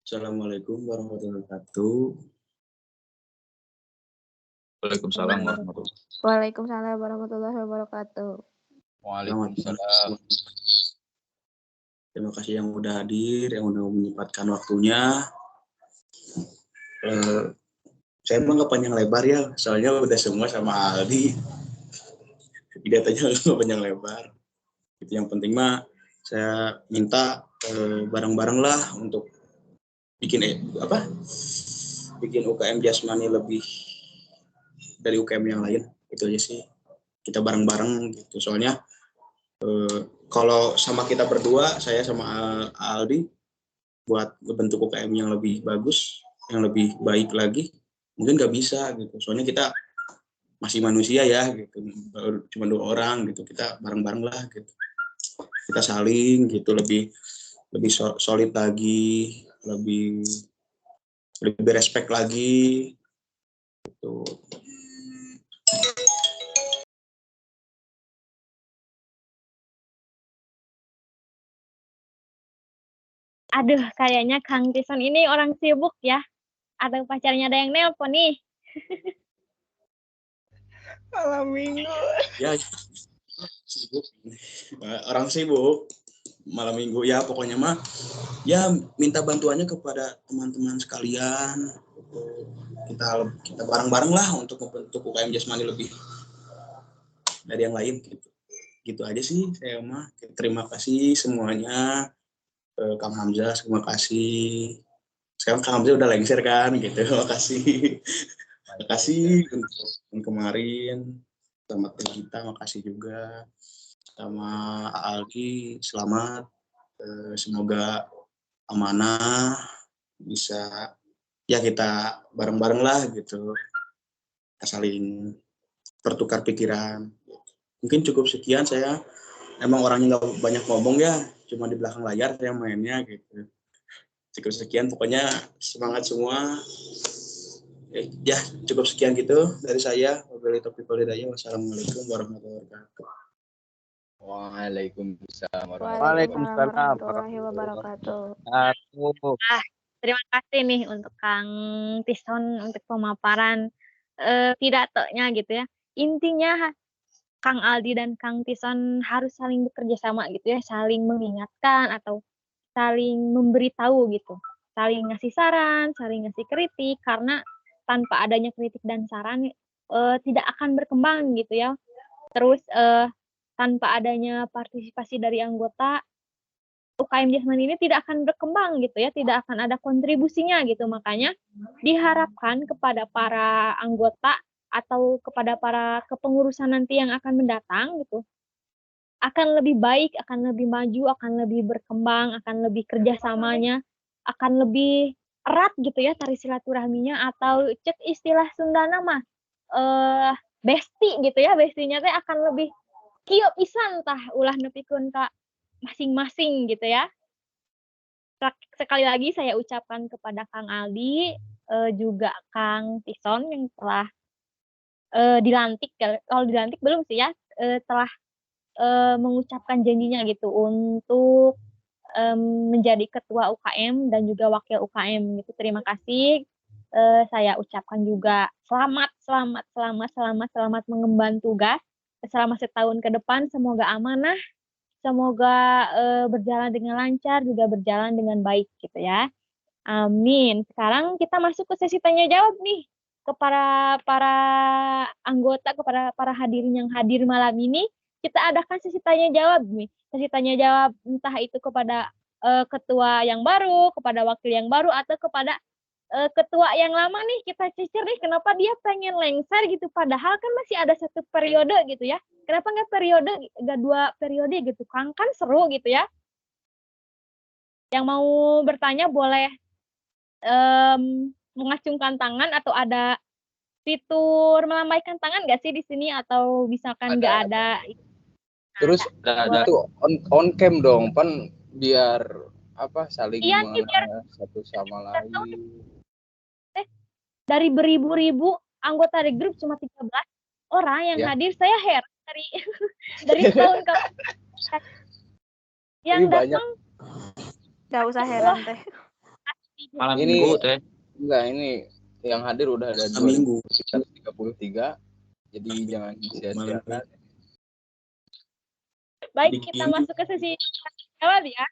Assalamualaikum warahmatullahi wabarakatuh. Waalaikumsalam warahmatullahi wabarakatuh. Waalaikumsalam warahmatullahi wabarakatuh. Waalaikumsalam. Terima kasih yang udah hadir, yang udah menyempatkan waktunya. Saya emang nggak panjang lebar ya, soalnya udah semua sama Aldi. Pidatonya nggak panjang lebar. Itu yang penting mah saya minta bareng-bareng lah untuk bikin UKM Jasmani lebih dari UKM yang lain. Itu aja sih. Kita bareng-bareng gitu. Soalnya kalau sama kita berdua, saya sama Aldi buat bentuk UKM yang lebih bagus, yang lebih baik lagi, mungkin nggak bisa gitu. Soalnya kita masih manusia ya gitu, cuma 2 orang gitu. Kita bareng-bareng lah gitu. Kita saling gitu lebih solid lagi, lebih respect lagi gitu. Aduh, kayaknya Kang Tison ini orang sibuk ya. Atau pacarnya ada yang nelpon nih. Malam minggu. Ya, sibuk. Orang sibuk. Malam minggu ya pokoknya mah ya minta bantuannya kepada teman-teman sekalian. Kita bareng-bareng lah untuk membentuk UKM Jasmani lebih dari yang lain gitu aja sih saya mah. Terima kasih semuanya. Kang Hamzah, terima kasih. Sekarang Kang Hamzah udah lengser kan gitu. Terima kasih untuk yang kemarin sama kita, makasih juga sama Aldi, selamat. Semoga amanah, bisa ya kita bareng-bareng lah gitu, kita saling bertukar pikiran. Mungkin cukup sekian, saya emang orangnya nggak banyak ngomong ya, cuma di belakang layar saya mainnya gitu. Cukup sekian, pokoknya semangat semua. Ya cukup sekian gitu dari saya. Wassalamualaikum warahmatullahi wabarakatuh. Waalaikumsalam warahmatullahi wabarakatuh. Terima kasih nih untuk Kang Tison untuk pemaparan pidatonya gitu ya. Intinya Kang Aldi dan Kang Tison harus saling bekerja sama gitu ya, saling mengingatkan atau saling memberitahu gitu. Saling ngasih saran, saling ngasih kritik karena tanpa adanya kritik dan saran tidak akan berkembang gitu ya. Terus tanpa adanya partisipasi dari anggota UKM Jasmani ini tidak akan berkembang gitu ya, tidak akan ada kontribusinya gitu. Makanya diharapkan kepada para anggota atau kepada para kepengurusan nanti yang akan mendatang gitu, akan lebih baik, akan lebih maju, akan lebih berkembang, akan lebih kerjasamanya, akan lebih erat gitu ya tari silaturahminya atau cek istilah Sunda nama besti gitu ya, bestinya teh akan lebih kieu pisan tah ulah nepikeun ka masing-masing gitu ya. sekali lagi saya ucapkan kepada Kang Aldi, juga Kang Tison yang telah dilantik, kalau dilantik belum sih ya, telah mengucapkan janjinya gitu untuk menjadi ketua UKM dan juga wakil UKM gitu. Terima kasih. Saya ucapkan juga selamat mengemban tugas selama setahun ke depan. Semoga amanah, semoga berjalan dengan lancar, juga berjalan dengan baik gitu ya. Amin. Sekarang kita masuk ke sesi tanya jawab nih ke para anggota, kepada para hadirin yang hadir malam ini. Kita adakan sesi tanya jawab nih. Sesi tanya jawab entah itu kepada ketua yang baru, kepada wakil yang baru, atau kepada ketua yang lama nih. Kita cicir nih kenapa dia pengen lengser gitu, padahal kan masih ada satu periode gitu ya. Kenapa nggak 2 periode gitu, Kang? Kan seru gitu ya. Yang mau bertanya boleh mengacungkan tangan, atau ada fitur melambaikan tangan nggak sih di sini, atau misalkan nggak ada. Terus Ada. itu on cam dong, kan biar saling Iya nih, biar mengenal satu sama lain. dari beribu-ribu anggota di grup cuma 13 orang yang Ya. hadir. Saya heran dari setahun ke yang Ini banyak. datang. Gak usah heran teh. Malam Ini minggu teh. enggak, ini yang hadir udah ada Minggu. 2333. Jadi jangan sia-siakan. Baik, kita masuk ke sesi jawab ya.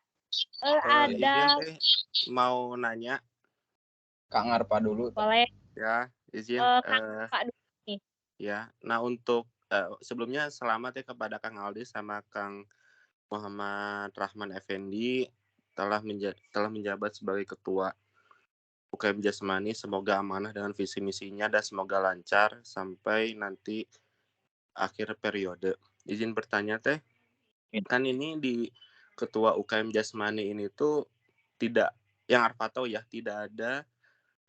Ada Izin teh mau nanya Kang Arpa dulu. boleh ya, izin Pak dulu nih. ya. Nah, untuk sebelumnya selamat ya kepada Kang Aldi sama Kang Muhammad Rahman Effendi telah menjabat sebagai ketua UKM Jasmani. Semoga amanah dengan visi misinya dan semoga lancar sampai nanti akhir periode. Izin bertanya teh, kan ini di ketua UKM Jasmani ini tuh tidak, yang Arfa tahu ya, tidak ada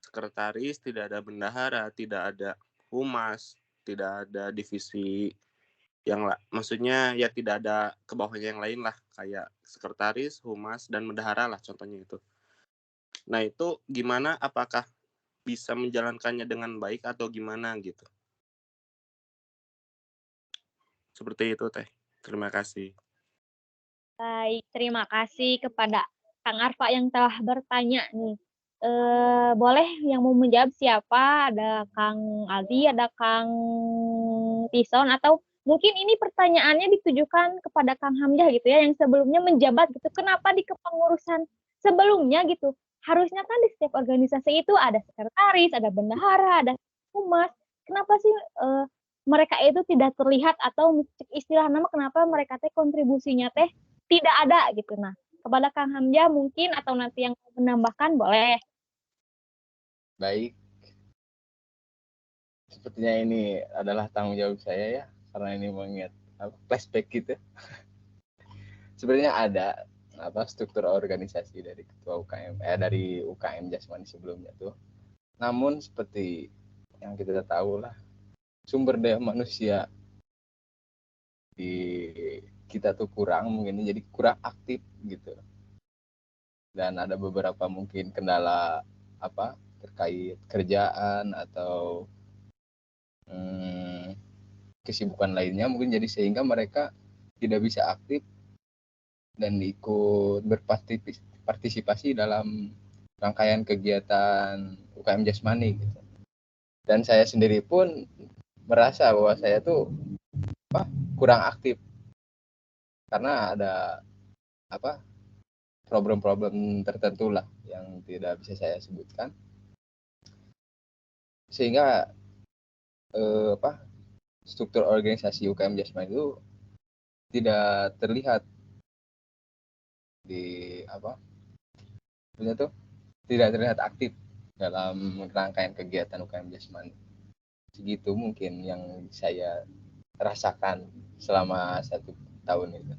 sekretaris, tidak ada bendahara, tidak ada humas, tidak ada divisi yang maksudnya ya tidak ada ke bawahnya yang lain lah, kayak sekretaris, humas, dan bendahara lah contohnya itu. Nah itu gimana, apakah bisa menjalankannya dengan baik atau gimana gitu? Seperti itu teh. Terima kasih. Baik, terima kasih kepada Kang Arfa yang telah bertanya nih. Boleh yang mau menjawab siapa? Ada Kang Aldi, ada Kang Tison, atau mungkin ini pertanyaannya ditujukan kepada Kang Hamzah gitu ya, yang sebelumnya menjabat gitu. Kenapa di kepengurusan sebelumnya gitu? Harusnya kan di setiap organisasi itu ada sekretaris, ada bendahara, ada humas. Kenapa sih mereka itu tidak terlihat, atau istilah nama kenapa mereka teh kontribusinya teh tidak ada gitu. Nah, kepada Kang Hamzah mungkin, atau nanti yang mau menambahkan boleh. Baik. Sepertinya ini adalah tanggung jawab saya ya, karena ini mengingat flashback gitu. Sebenarnya ada struktur organisasi dari ketua UKM, dari UKM Jasmani sebelumnya tuh. Namun seperti yang kita tahu lah, sumber daya manusia di kita tuh kurang, mungkin jadi kurang aktif gitu. Dan ada beberapa mungkin kendala terkait kerjaan atau kesibukan lainnya, mungkin jadi sehingga mereka tidak bisa aktif dan ikut berpartisipasi dalam rangkaian kegiatan UKM Jasmani gitu. Dan saya sendiri pun merasa bahwa saya tuh kurang aktif karena ada problem-problem tertentu lah yang tidak bisa saya sebutkan, sehingga struktur organisasi UKM Jasmani itu tidak terlihat di tidak terlihat aktif dalam rangkaian kegiatan UKM Jasmani. Segitu mungkin yang saya rasakan selama 1 tahun itu.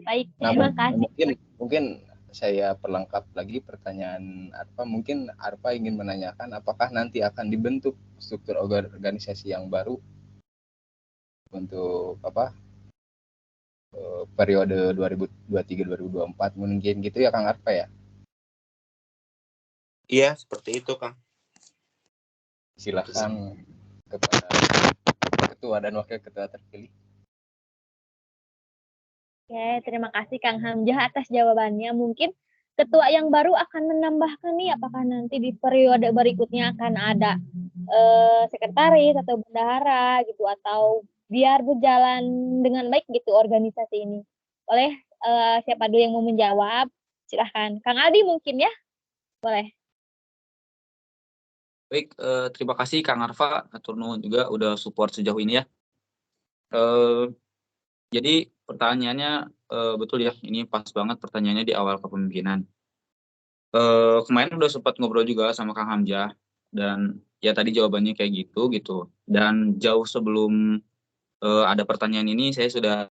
Baik, terima kasih. Mungkin saya perlengkap lagi pertanyaan Arfa. Mungkin Arfa ingin menanyakan apakah nanti akan dibentuk struktur organisasi yang baru untuk periode 2023-2024 mungkin gitu ya Kang Arfa ya. Iya, seperti itu, Kang. Silakan kepada ketua dan wakil ketua terpilih. Oke, terima kasih Kang Hamzah atas jawabannya. Mungkin ketua yang baru akan menambahkan nih, apakah nanti di periode berikutnya akan ada sekretaris atau bendahara gitu, atau biar berjalan dengan baik gitu organisasi ini. Boleh siapa dulu yang mau menjawab? Silahkan. Kang Aldi mungkin ya? Boleh. Baik, terima kasih Kang Arfa, atur nuhun juga udah support sejauh ini ya. Eh, Jadi pertanyaannya betul ya, ini pas banget pertanyaannya di awal kepemimpinan. Kemarin udah sempat ngobrol juga sama Kang Hamzah dan ya tadi jawabannya kayak gitu. Dan jauh sebelum ada pertanyaan ini saya sudah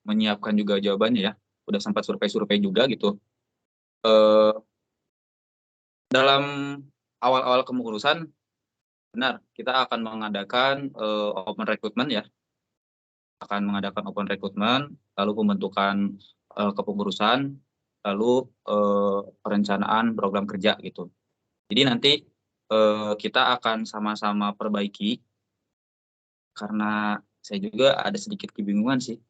menyiapkan juga jawabannya ya. Udah sempat survei-survei juga gitu. Eh, Dalam awal-awal kepengurusan benar kita akan mengadakan open recruitment ya. Akan mengadakan open recruitment, lalu pembentukan kepengurusan, lalu perencanaan program kerja gitu. Jadi nanti kita akan sama-sama perbaiki karena saya juga ada sedikit kebingungan sih.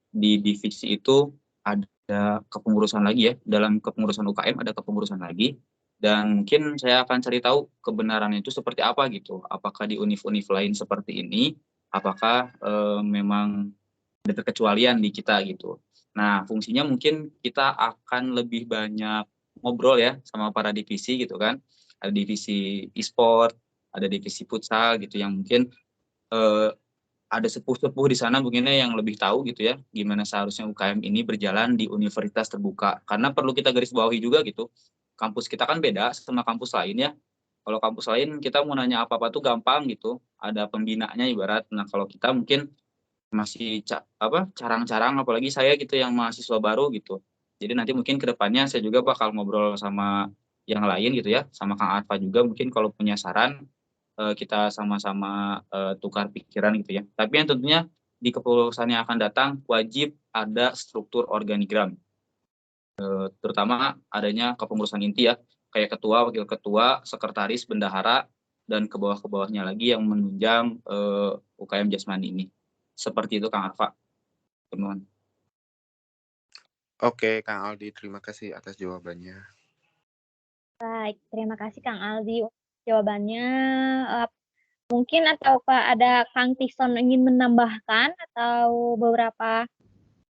Di divisi itu ada kepengurusan lagi ya, dalam kepengurusan UKM ada kepengurusan lagi, dan mungkin saya akan cari tahu kebenaran itu seperti apa gitu. Apakah di univ-univ lain seperti ini, apakah memang ada kekecualian di kita gitu. Nah, fungsinya mungkin kita akan lebih banyak ngobrol ya sama para divisi gitu kan. Ada divisi e-sport, ada divisi futsal gitu yang mungkin eh, ada sepuh-sepuh di sana mungkin yang lebih tahu gitu ya gimana seharusnya UKM ini berjalan di universitas terbuka. Karena perlu kita garis bawahi juga gitu. Kampus kita kan beda sama kampus lain ya. Kalau kampus lain kita mau nanya apa-apa tuh gampang gitu. Ada pembinanya ibarat. Nah, kalau kita mungkin masih carang-carang apalagi saya gitu yang mahasiswa baru gitu. Jadi nanti mungkin ke depannya saya juga bakal ngobrol sama yang lain gitu ya, sama Kang Arfa juga mungkin kalau punya saran kita sama-sama tukar pikiran gitu ya. Tapi yang tentunya di kepengurusan yang akan datang wajib ada struktur organigram. Terutama adanya kepengurusan inti ya, kayak ketua, wakil ketua, sekretaris, bendahara, dan ke bawah-bawahnya lagi yang menunjang UKM Jasmani ini. Seperti itu Kang Arfa, teman-teman. Oke, Kang Aldi, terima kasih atas jawabannya. Baik, terima kasih Kang Aldi untuk jawabannya. Mungkin ataukah ada Kang Tison ingin menambahkan atau beberapa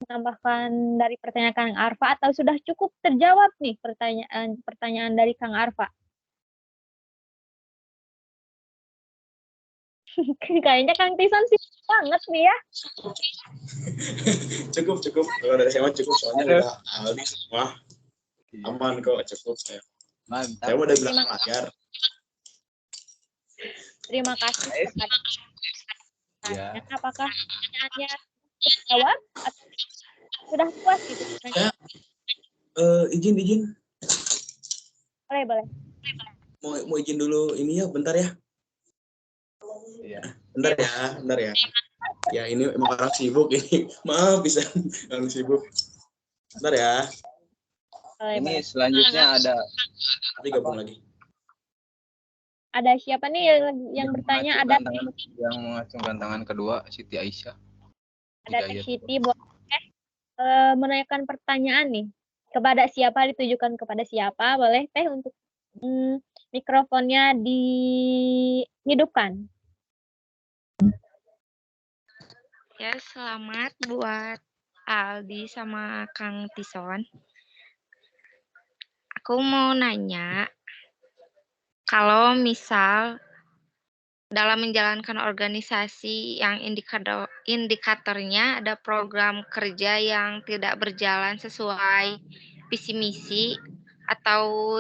menambahkan dari pertanyaan Kang Arfa, atau sudah cukup terjawab nih pertanyaan dari Kang Arfa? Kayaknya Kang Tison sih banget nih ya. Cukup. Kalau dari saya mah cukup, soalnya udah Aldi semua. Aman kok, cukup saya. Mantap. Saya udah bilang ajar. Terima kasih kepada Ya. apakah pertanyaannya terjawab atau sudah puas gitu? Saya izin. Boleh. Mau izin dulu ini ya, bentar ya. Iya. Bentar ya. Ya ini emang orang sibuk ini. Maaf bisa orang sibuk. Bentar ya. Ini selanjutnya ada Nanti gabung lagi. Ada siapa nih yang bertanya? Ada yang mengacungkan tangan kedua, Siti Aisyah. Ada Teh Siti, boleh menanyakan pertanyaan nih. Kepada siapa, ditujukan kepada siapa? Boleh Teh untuk mikrofonnya dihidupkan. Ya, selamat buat Aldi sama Kang Tison. Aku mau nanya, kalau misal dalam menjalankan organisasi yang indikatornya ada program kerja yang tidak berjalan sesuai visi misi atau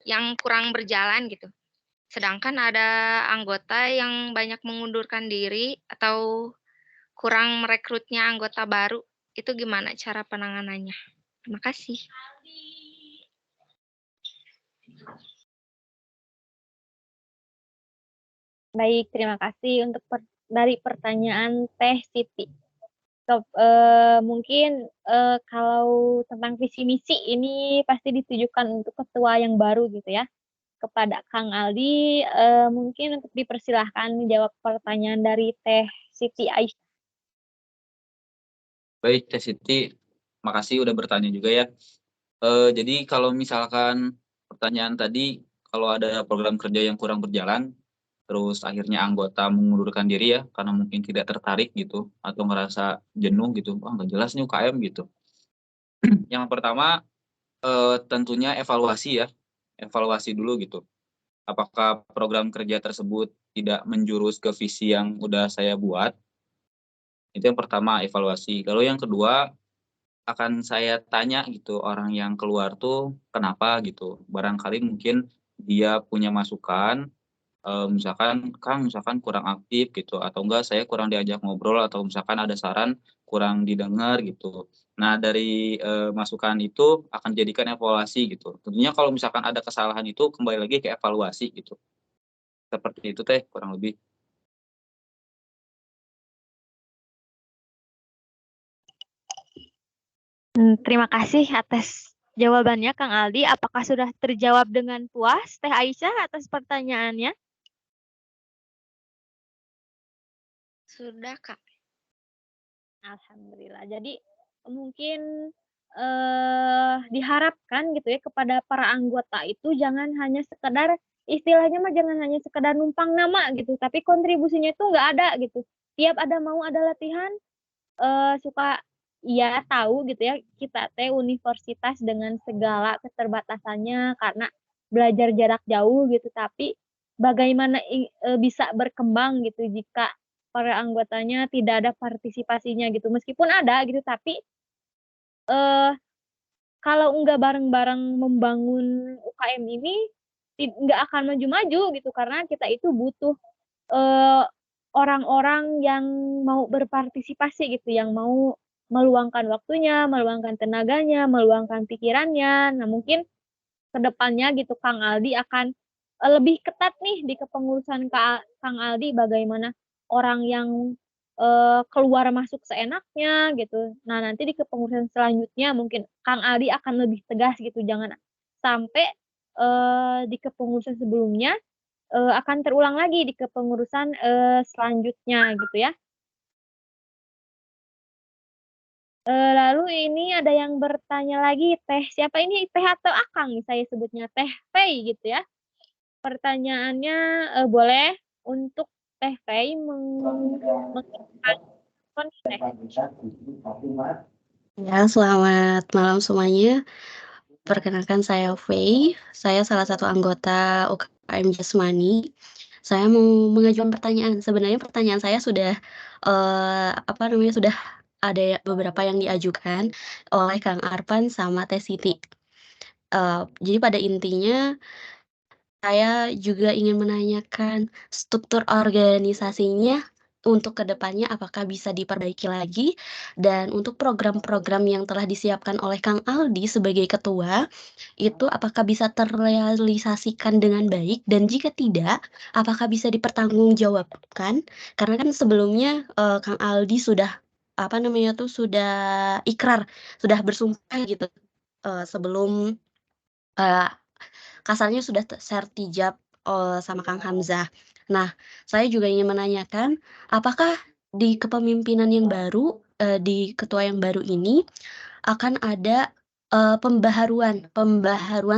yang kurang berjalan gitu. Sedangkan ada anggota yang banyak mengundurkan diri atau kurang merekrutnya anggota baru, itu gimana cara penanganannya? Terima kasih. Baik, terima kasih untuk dari pertanyaan Teh Siti. Mungkin kalau tentang visi misi ini pasti ditujukan untuk ketua yang baru gitu ya. Kepada Kang Aldi, mungkin untuk dipersilahkan menjawab pertanyaan dari Teh Siti Aisyah. Baik, Teh Siti, makasih udah bertanya juga ya. Jadi kalau misalkan pertanyaan tadi, kalau ada program kerja yang kurang berjalan, terus akhirnya anggota mengundurkan diri ya, karena mungkin tidak tertarik gitu, atau ngerasa jenuh gitu, wah nggak jelas nih UKM gitu. Yang pertama, tentunya evaluasi ya, evaluasi dulu gitu. Apakah program kerja tersebut tidak menjurus ke visi yang udah saya buat? Itu yang pertama, evaluasi. Lalu yang kedua, akan saya tanya gitu orang yang keluar tuh kenapa gitu. Barangkali mungkin dia punya masukan, misalkan, "Kang, misalkan kurang aktif," gitu, atau enggak, "Saya kurang diajak ngobrol," atau misalkan ada saran kurang didengar gitu. Nah dari, masukan itu akan jadikan evaluasi gitu. Tentunya kalau misalkan ada kesalahan itu kembali lagi ke evaluasi gitu. Seperti itu Teh kurang lebih. Terima kasih atas jawabannya Kang Aldi. Apakah sudah terjawab dengan puas Teh Aisyah atas pertanyaannya? Sudah, Kak. Alhamdulillah. Jadi mungkin diharapkan gitu ya kepada para anggota itu jangan hanya sekedar istilahnya mah jangan hanya sekedar numpang nama gitu, tapi kontribusinya itu nggak ada gitu. Tiap ada mau ada latihan suka iya tahu gitu ya kita teh universitas dengan segala keterbatasannya karena belajar jarak jauh gitu, tapi bagaimana bisa berkembang gitu jika para anggotanya tidak ada partisipasinya gitu. Meskipun ada gitu, tapi eh kalau nggak bareng-bareng membangun UKM ini nggak akan maju-maju gitu karena kita itu butuh eh, orang-orang yang mau berpartisipasi gitu, yang mau meluangkan waktunya, meluangkan tenaganya, meluangkan pikirannya. Nah, mungkin ke depannya gitu Kang Aldi akan lebih ketat nih di kepengurusan Kang Aldi bagaimana orang yang keluar masuk seenaknya gitu. Nah, nanti di kepengurusan selanjutnya mungkin Kang Aldi akan lebih tegas gitu, jangan sampai di kepengurusan sebelumnya akan terulang lagi di kepengurusan selanjutnya gitu ya. Lalu ini ada yang bertanya lagi, Teh siapa ini? Teh atau Akang nih saya sebutnya? Teh Fei gitu ya. Pertanyaannya boleh untuk Teh Fei Teh. Ya, selamat malam semuanya. Perkenalkan saya Fei, saya salah satu anggota UKM Jasmani. Saya mau mengajukan pertanyaan. Sebenarnya pertanyaan saya sudah, sudah ada beberapa yang diajukan oleh Kang Arpan sama Teh Siti. Jadi pada intinya saya juga ingin menanyakan struktur organisasinya untuk kedepannya apakah bisa diperbaiki lagi, dan untuk program-program yang telah disiapkan oleh Kang Aldi sebagai ketua, itu apakah bisa terrealisasikan dengan baik, dan jika tidak, apakah bisa dipertanggungjawabkan? Karena kan sebelumnya, Kang Aldi sudah, sudah ikrar, sudah bersumpah gitu, sebelum, eee kasarnya sudah sertijab, sama Kang Hamzah. Nah, saya juga ingin menanyakan, apakah di kepemimpinan yang baru, di ketua yang baru ini akan ada, pembaharuan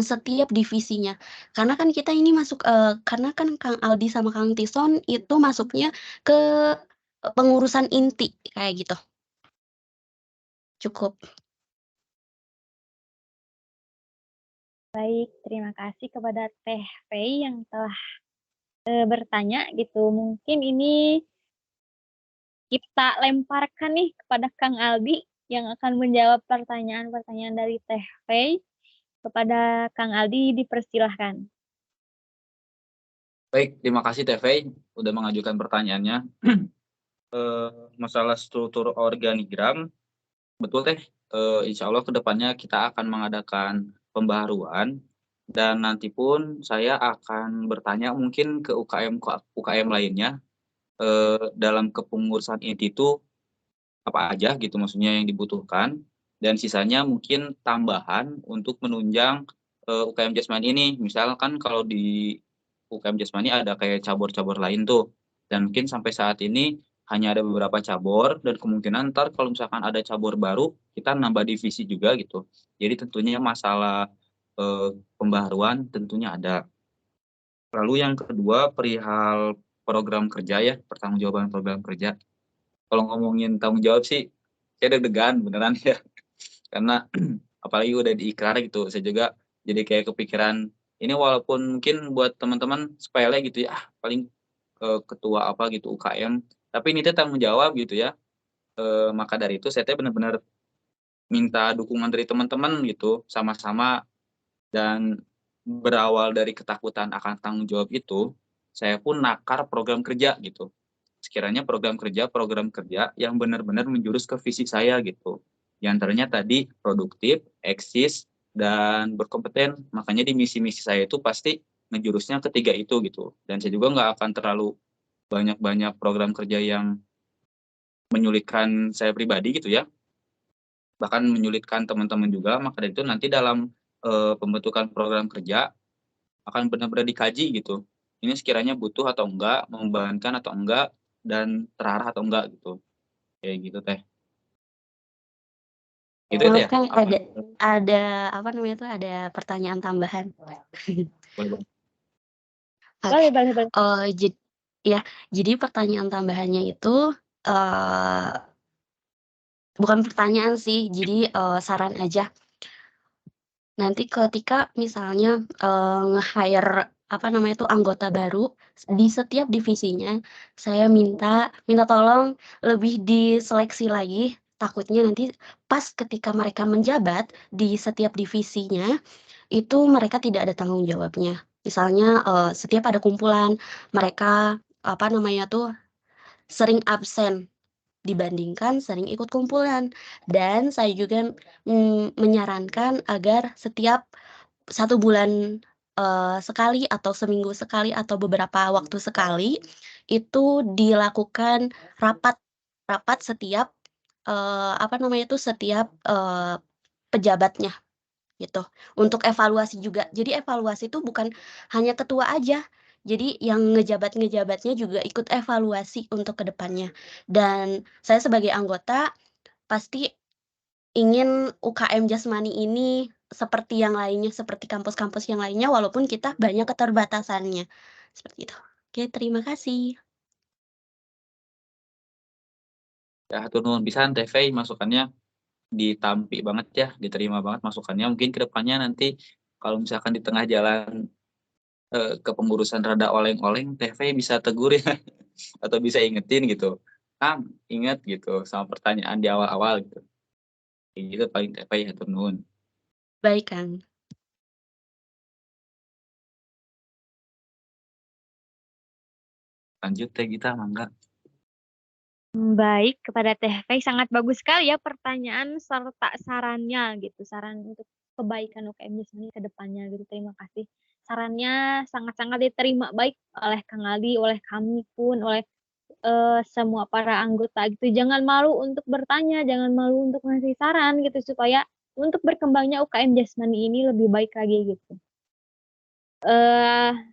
setiap divisinya? Karena kan kita ini karena kan Kang Aldi sama Kang Tison itu masuknya ke, pengurusan inti, kayak gitu. Cukup. Baik, terima kasih kepada Teh Fei yang telah bertanya gitu. Mungkin ini kita lemparkan nih kepada Kang Aldi yang akan menjawab pertanyaan-pertanyaan dari Teh Fei. Kepada Kang Aldi dipersilahkan. Baik, terima kasih Teh Fei udah mengajukan pertanyaannya. Masalah struktur organigram, betul Teh, insya Allah kedepannya kita akan mengadakan pembaharuan, dan nanti pun saya akan bertanya mungkin ke UKM lainnya, dalam kepengurusan inti itu apa aja gitu maksudnya yang dibutuhkan, dan sisanya mungkin tambahan untuk menunjang UKM Jasmani ini. Misalkan kalau di UKM Jasmani ada kayak cabur-cabur lain tuh, dan mungkin sampai saat ini hanya ada beberapa cabur, dan kemungkinan ntar kalau misalkan ada cabur baru kita nambah divisi juga gitu. Jadi tentunya masalah pembaharuan tentunya ada. Lalu yang kedua perihal program kerja ya, pertanggungjawaban program kerja. Kalau ngomongin tanggung jawab sih, saya deg-degan beneran ya. Karena apalagi udah diikrar gitu, saya juga jadi kayak kepikiran, ini walaupun mungkin buat teman-teman sepele gitu ya, paling ketua apa gitu UKM, tapi ini teh tanggung jawab gitu ya. Maka dari itu saya teh benar-benar minta dukungan dari teman-teman gitu, sama-sama, dan berawal dari ketakutan akan tanggung jawab itu, saya pun nakar program kerja gitu. Sekiranya program kerja yang benar-benar menjurus ke visi saya gitu. Di antaranya tadi produktif, eksis, dan berkompeten. Makanya di misi-misi saya itu pasti ngejurusnya ketiga itu gitu. Dan saya juga nggak akan terlalu banyak-banyak program kerja yang menyulitkan saya pribadi gitu ya. Bahkan menyulitkan teman-teman juga. Maka dari itu nanti dalam pembentukan program kerja akan benar-benar dikaji gitu. Ini sekiranya butuh atau enggak, membebankan atau enggak, dan terarah atau enggak gitu. Kayak gitu teh. Gitu Maaf ya? Kang, ada apa namanya tuh, ada pertanyaan tambahan. Boleh. Boleh, boleh, boleh. Jadi pertanyaan tambahannya itu bukan pertanyaan sih, jadi saran aja. Nanti ketika misalnya nge-hire apa namanya tuh anggota baru di setiap divisinya, saya minta tolong lebih diseleksi lagi. Takutnya nanti pas ketika mereka menjabat di setiap divisinya, itu mereka tidak ada tanggung jawabnya. Misalnya setiap ada kumpulan, mereka apa namanya tuh sering absen dibandingkan sering ikut kumpulan. Dan saya juga menyarankan agar setiap 1 bulan sekali atau seminggu sekali atau beberapa waktu sekali itu dilakukan rapat setiap apa namanya tuh, setiap pejabatnya gitu, untuk evaluasi juga. Jadi evaluasi itu bukan hanya ketua aja, jadi yang ngejabat-ngejabatnya juga ikut evaluasi untuk ke depannya. Dan saya sebagai anggota pasti ingin UKM Jasmani ini seperti yang lainnya, seperti kampus-kampus yang lainnya, walaupun kita banyak keterbatasannya, seperti itu. Oke, terima kasih. Ya, hatur nuhun pisan Teh Fei, masukannya ditampi banget ya, diterima banget masukannya. Mungkin kedepannya nanti kalau misalkan di tengah jalan kepengurusan rada oleng-oleng, Teh Fei bisa tegur ya, atau bisa ingetin gitu. Kang, ingat gitu sama pertanyaan di awal-awal gitu. Kayak gitu paling Teh Fei, hatur nuhun. Baik, Kang. Lanjut Teh Gita, mangga. Baik, kepada Teh Fei sangat bagus sekali ya pertanyaan serta sarannya gitu, saran untuk kebaikan UKM Jasmani ke depannya gitu. Terima kasih. Sarannya sangat-sangat diterima baik oleh Kang Aldi, oleh kami pun, oleh semua para anggota gitu. Jangan malu untuk bertanya, jangan malu untuk ngasih saran gitu supaya untuk berkembangnya UKM Jasmani ini lebih baik lagi gitu.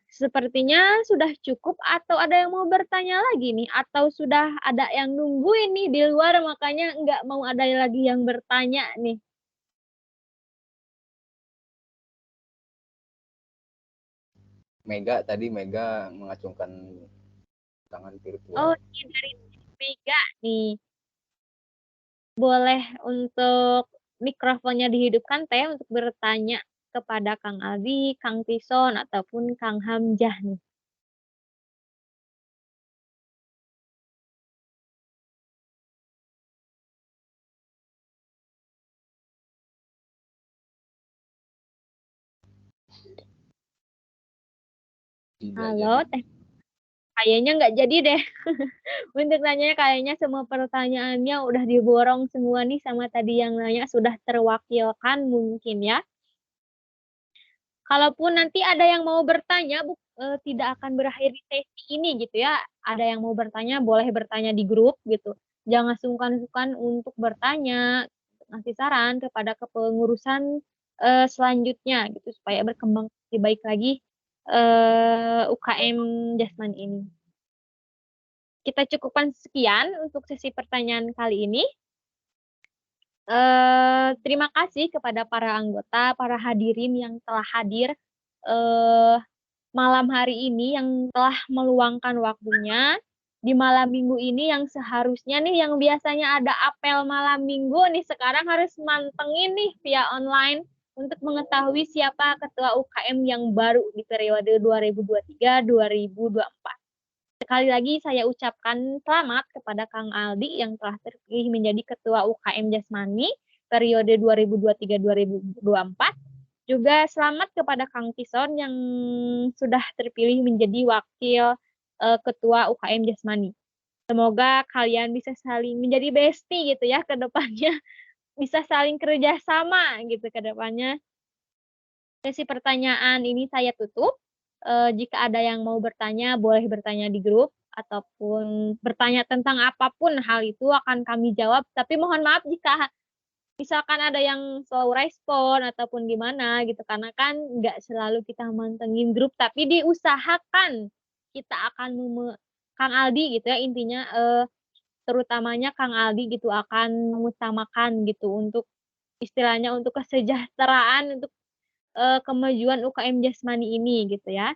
Sepertinya sudah cukup atau ada yang mau bertanya lagi nih? Atau sudah ada yang nungguin nih di luar makanya nggak mau ada lagi yang bertanya nih? Mega mengacungkan tangan virtual. Oh, ini dari Mega nih. Boleh untuk mikrofonnya dihidupkan Teh untuk bertanya kepada Kang Aldi, Kang Tison, ataupun Kang Hamzah nih. Halo, Teh. Kayaknya nggak jadi deh. Untuk nanya kayaknya semua pertanyaannya udah diborong semua nih sama tadi yang nanya sudah terwakilkan mungkin ya. Kalaupun nanti ada yang mau bertanya, tidak akan berakhir di sesi ini gitu ya. Ada yang mau bertanya boleh bertanya di grup gitu. Jangan sungkan-sungkan untuk bertanya, ngasih saran kepada kepengurusan selanjutnya gitu supaya berkembang lebih baik lagi UKM Jasmani ini. Kita cukupkan sekian untuk sesi pertanyaan kali ini. Terima kasih kepada para anggota, para hadirin yang telah hadir malam hari ini, yang telah meluangkan waktunya di malam minggu ini, yang seharusnya nih yang biasanya ada apel malam minggu nih sekarang harus mantengin nih via online untuk mengetahui siapa ketua UKM yang baru di periode 2023-2024. Sekali lagi saya ucapkan selamat kepada Kang Aldi yang telah terpilih menjadi Ketua UKM Jasmani periode 2023-2024. Juga selamat kepada Kang Tison yang sudah terpilih menjadi Wakil Ketua UKM Jasmani. Semoga kalian bisa saling menjadi bestie gitu ya ke depannya. Bisa saling kerjasama gitu ke depannya. Sesi pertanyaan ini saya tutup. Jika ada yang mau bertanya, boleh bertanya di grup ataupun bertanya tentang apapun hal itu akan kami jawab. Tapi mohon maaf jika misalkan ada yang slow respon ataupun gimana gitu, karena kan nggak selalu kita mantengin grup, tapi diusahakan kita akan Kang Aldi gitu ya intinya, terutamanya Kang Aldi gitu akan mengutamakan gitu untuk istilahnya untuk kesejahteraan, untuk kemajuan UKM Jasmani ini gitu ya.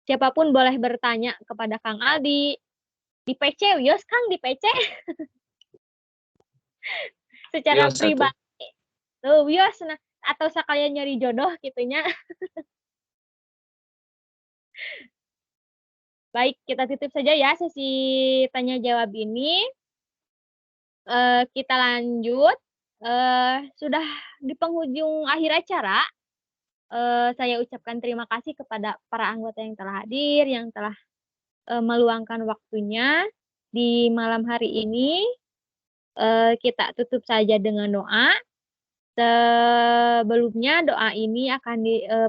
Siapapun boleh bertanya kepada Kang Aldi. Di PC, wios Kang di PC. Secara Wios atuh. pribadi. Tuh, wios nah, atau sekalian nyari jodoh gitunya. Baik, kita tutup saja ya sesi tanya jawab ini. Kita lanjut. Sudah di penghujung akhir acara. Saya ucapkan terima kasih kepada para anggota yang telah hadir, yang telah meluangkan waktunya di malam hari ini. Kita tutup saja dengan doa. Sebelumnya doa ini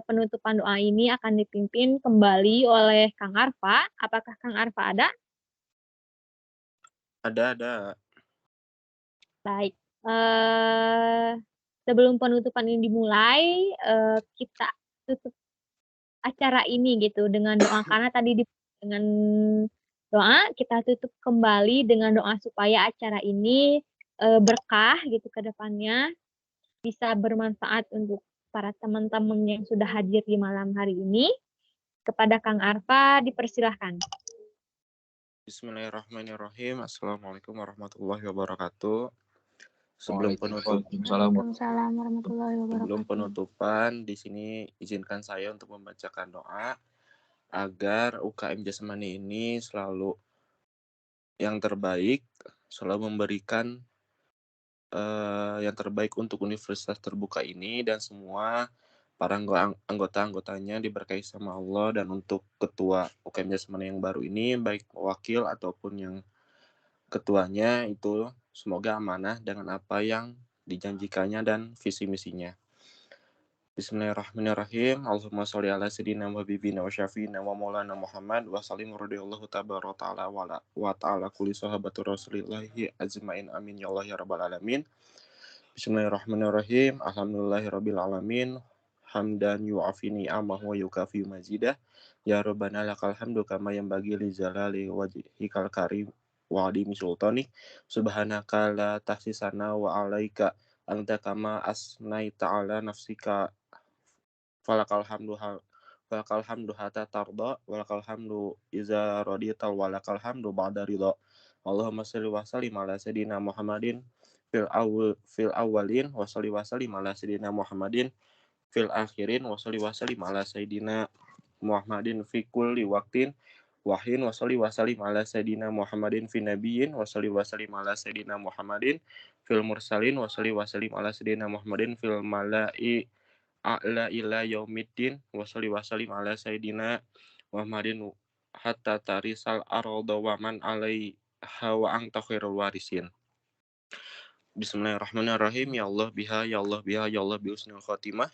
penutupan doa ini akan dipimpin kembali oleh Kang Arfa. Apakah Kang Arfa ada? Ada. Baik. Sebelum penutupan ini dimulai, kita tutup acara ini gitu dengan doa, karena tadi dengan doa kita tutup kembali dengan doa supaya acara ini berkah gitu ke depannya, bisa bermanfaat untuk para teman-teman yang sudah hadir di malam hari ini. Kepada Kang Arfa dipersilahkan. Bismillahirrahmanirrahim. Assalamualaikum warahmatullahi wabarakatuh. Sebelum Waalaikumsalam warahmatullahi wabarakatuh. penutupan, di sini izinkan saya untuk membacakan doa agar UKM Jasmani ini selalu yang terbaik, selalu memberikan yang terbaik untuk universitas terbuka ini, dan semua para anggota-anggotanya diberkahi sama Allah. Dan untuk ketua UKM Jasmani yang baru ini, baik wakil ataupun yang ketuanya, itu semoga amanah dengan apa yang dijanjikannya dan visi misinya. Bismillahirrahmanirrahim. Allahumma sholli ala sayyidina wa habibina wa syafiina wa maulana Muhammad wa sallim radhiyallahu tabaraka ta'ala wa ta'ala kulli sahabatu rasulillahi ajmain amin ya Allah ya rabbal alamin. Bismillahirrahmanirrahim. Alhamdulillahirabbil alamin. Hamdan yu'afini amah wa yukafi mazidah. Ya rabbana lakal hamdu kama yanbaghi li jalali wajhikal karim wa adimi sultani. Subhanaka la tahsisana wa alaika anta kama asnaita ala nafsika. Falakal hamdu hatta tarda walakal hamdu iza radita walakal hamdu ba'da ridha. Allahumma shalli wa sallim ala sayyidina Muhammadin fil awalin wa shalli wa sallim ala sayyidina Muhammadin fil akhirin wa shalli wa sallim ala sayyidina Muhammadin fi kulli waqtin wahin wa shalli wa sallim ala sayyidina Muhammadin fi nabiyyin wa shalli wa sallim ala sayyidina Muhammadin fil mursalin wa shalli wa sallim ala sayyidina Muhammadin fil mala'i a'la ila yaumiddin wa shalli wa sallim ala sayyidina Muhammadin hatta tarisal arda wa man alaiha wa anta khairul warisin. Bismillahirrahmanirrahim. Ya Allah biha, ya Allah biha, ya Allah bi husnul khatimah.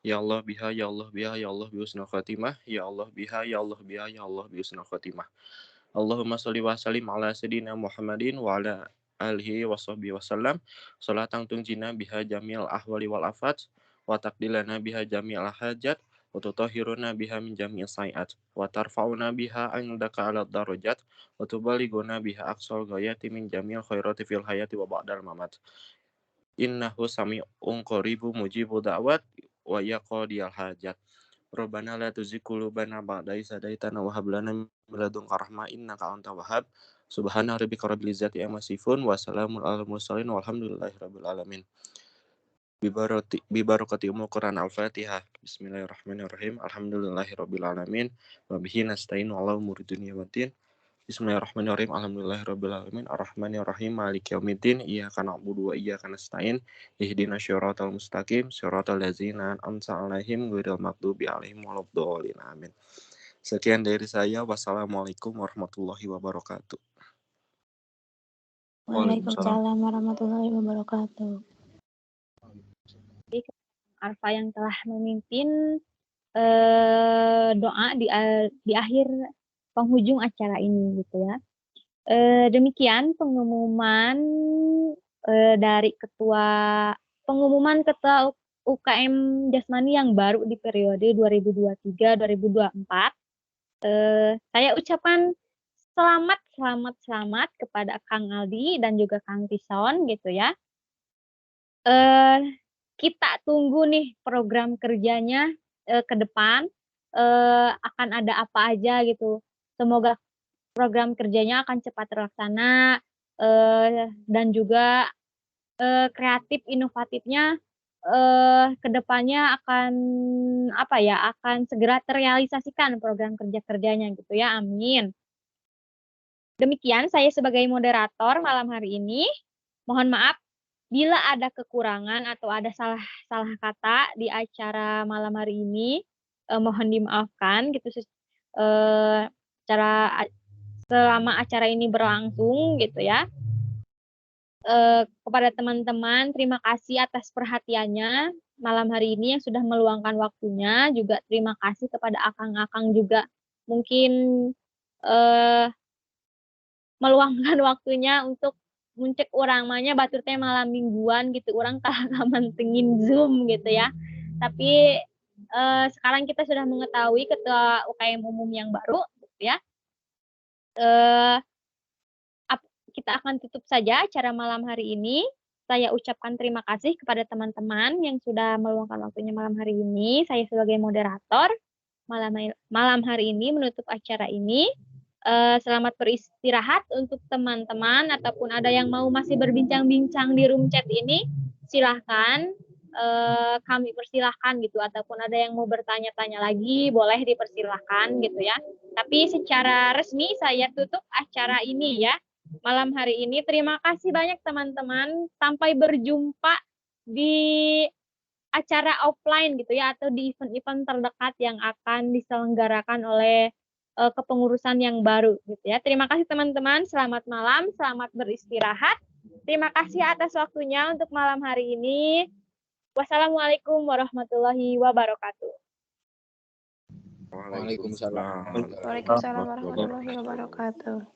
Ya Allah biha, ya Allah biha, ya Allah bihusnul khatimah. Ya Allah biha, ya Allah biha, ya Allah bihusnul khatimah. Allahumma sholli wa sallim ala sayyidina Muhammadin wa ala alihi wa sahbihi wasallam. Salatan tunjina biha jamil ahwali wal afat wa taqdilana biha jamil hajat wa tutahhiruna biha min jami'is sayiat wa tarfa'una biha indaka ala darajat wa tuballighuna biha aqsal ghayati min jamil khairati fil hayati wa ba'dal mamat. Innahu sami'un qaribu mujibu da'wat wa yaqdiyal hajat. Rabbana la tuzigh qulubana ba'da idh hadaitana wa hab lana min ladunka rahmah innaka antal wahhab. Subhana rabbika rabbil izzati amma yasifun wa salamun alal mursalin walhamdulillahi rabbil alamin. Bibarakati umul Quran al-Fatihah. Bismillahirrahmanirrahim. Alhamdulillahi rabbil alamin. Wa bihi nasta'in ala umuri dunya waddin. Bismillahirrahmanirrahim. Alhamdulillahirabbil alamin. Arrahmanirrahim. Maliki yaumiddin. Iyyaka na'budu wa iyyaka nasta'in. Ihdinas siratal mustaqim. Siratal ladzina an'amta 'alaihim ghairil maghdubi 'alaihim waladdallin. Amin. Sekian dari saya. Wassalamualaikum warahmatullahi wabarakatuh. Waalaikumsalam warahmatullahi wabarakatuh. Arfa yang telah memimpin doa di akhir penghujung acara ini gitu ya. Demikian pengumuman dari pengumuman ketua UKM Jasmani yang baru di periode 2023-2024. Saya ucapkan selamat kepada Kang Aldi dan juga Kang Tison gitu ya. Kita tunggu nih program kerjanya ke depan akan ada apa aja gitu. Semoga program kerjanya akan cepat terlaksana dan juga kreatif inovatifnya ke depannya akan segera terrealisasikan program kerjanya gitu ya. Amin. Demikian saya sebagai moderator malam hari ini. Mohon maaf bila ada kekurangan atau ada salah kata di acara malam hari ini, mohon dimaafkan gitu. Selama acara ini berlangsung gitu ya. Kepada teman-teman, terima kasih atas perhatiannya malam hari ini yang sudah meluangkan waktunya. Juga terima kasih kepada akang-akang juga mungkin meluangkan waktunya untuk muncul orang mahnya batur teh malam mingguan gitu, orang kalah mantengin Zoom gitu ya. Tapi sekarang kita sudah mengetahui ketua UKM umum yang baru gitu ya. Kita akan tutup saja acara malam hari ini. Saya ucapkan terima kasih kepada teman-teman yang sudah meluangkan waktunya malam hari ini. Saya sebagai moderator malam hari ini menutup acara ini. Selamat beristirahat untuk teman-teman ataupun ada yang mau masih berbincang-bincang di room chat ini, silahkan kami persilahkan gitu, ataupun ada yang mau bertanya-tanya lagi boleh dipersilahkan gitu ya. Tapi secara resmi saya tutup acara ini ya malam hari ini. Terima kasih banyak teman-teman, sampai berjumpa di acara offline gitu ya, atau di event-event terdekat yang akan diselenggarakan oleh kepengurusan yang baru gitu ya. Terima kasih teman-teman, selamat malam, selamat beristirahat. Terima kasih atas waktunya untuk malam hari ini. Wassalamualaikum warahmatullahi wabarakatuh. Waalaikumsalam. Waalaikumsalam warahmatullahi wabarakatuh.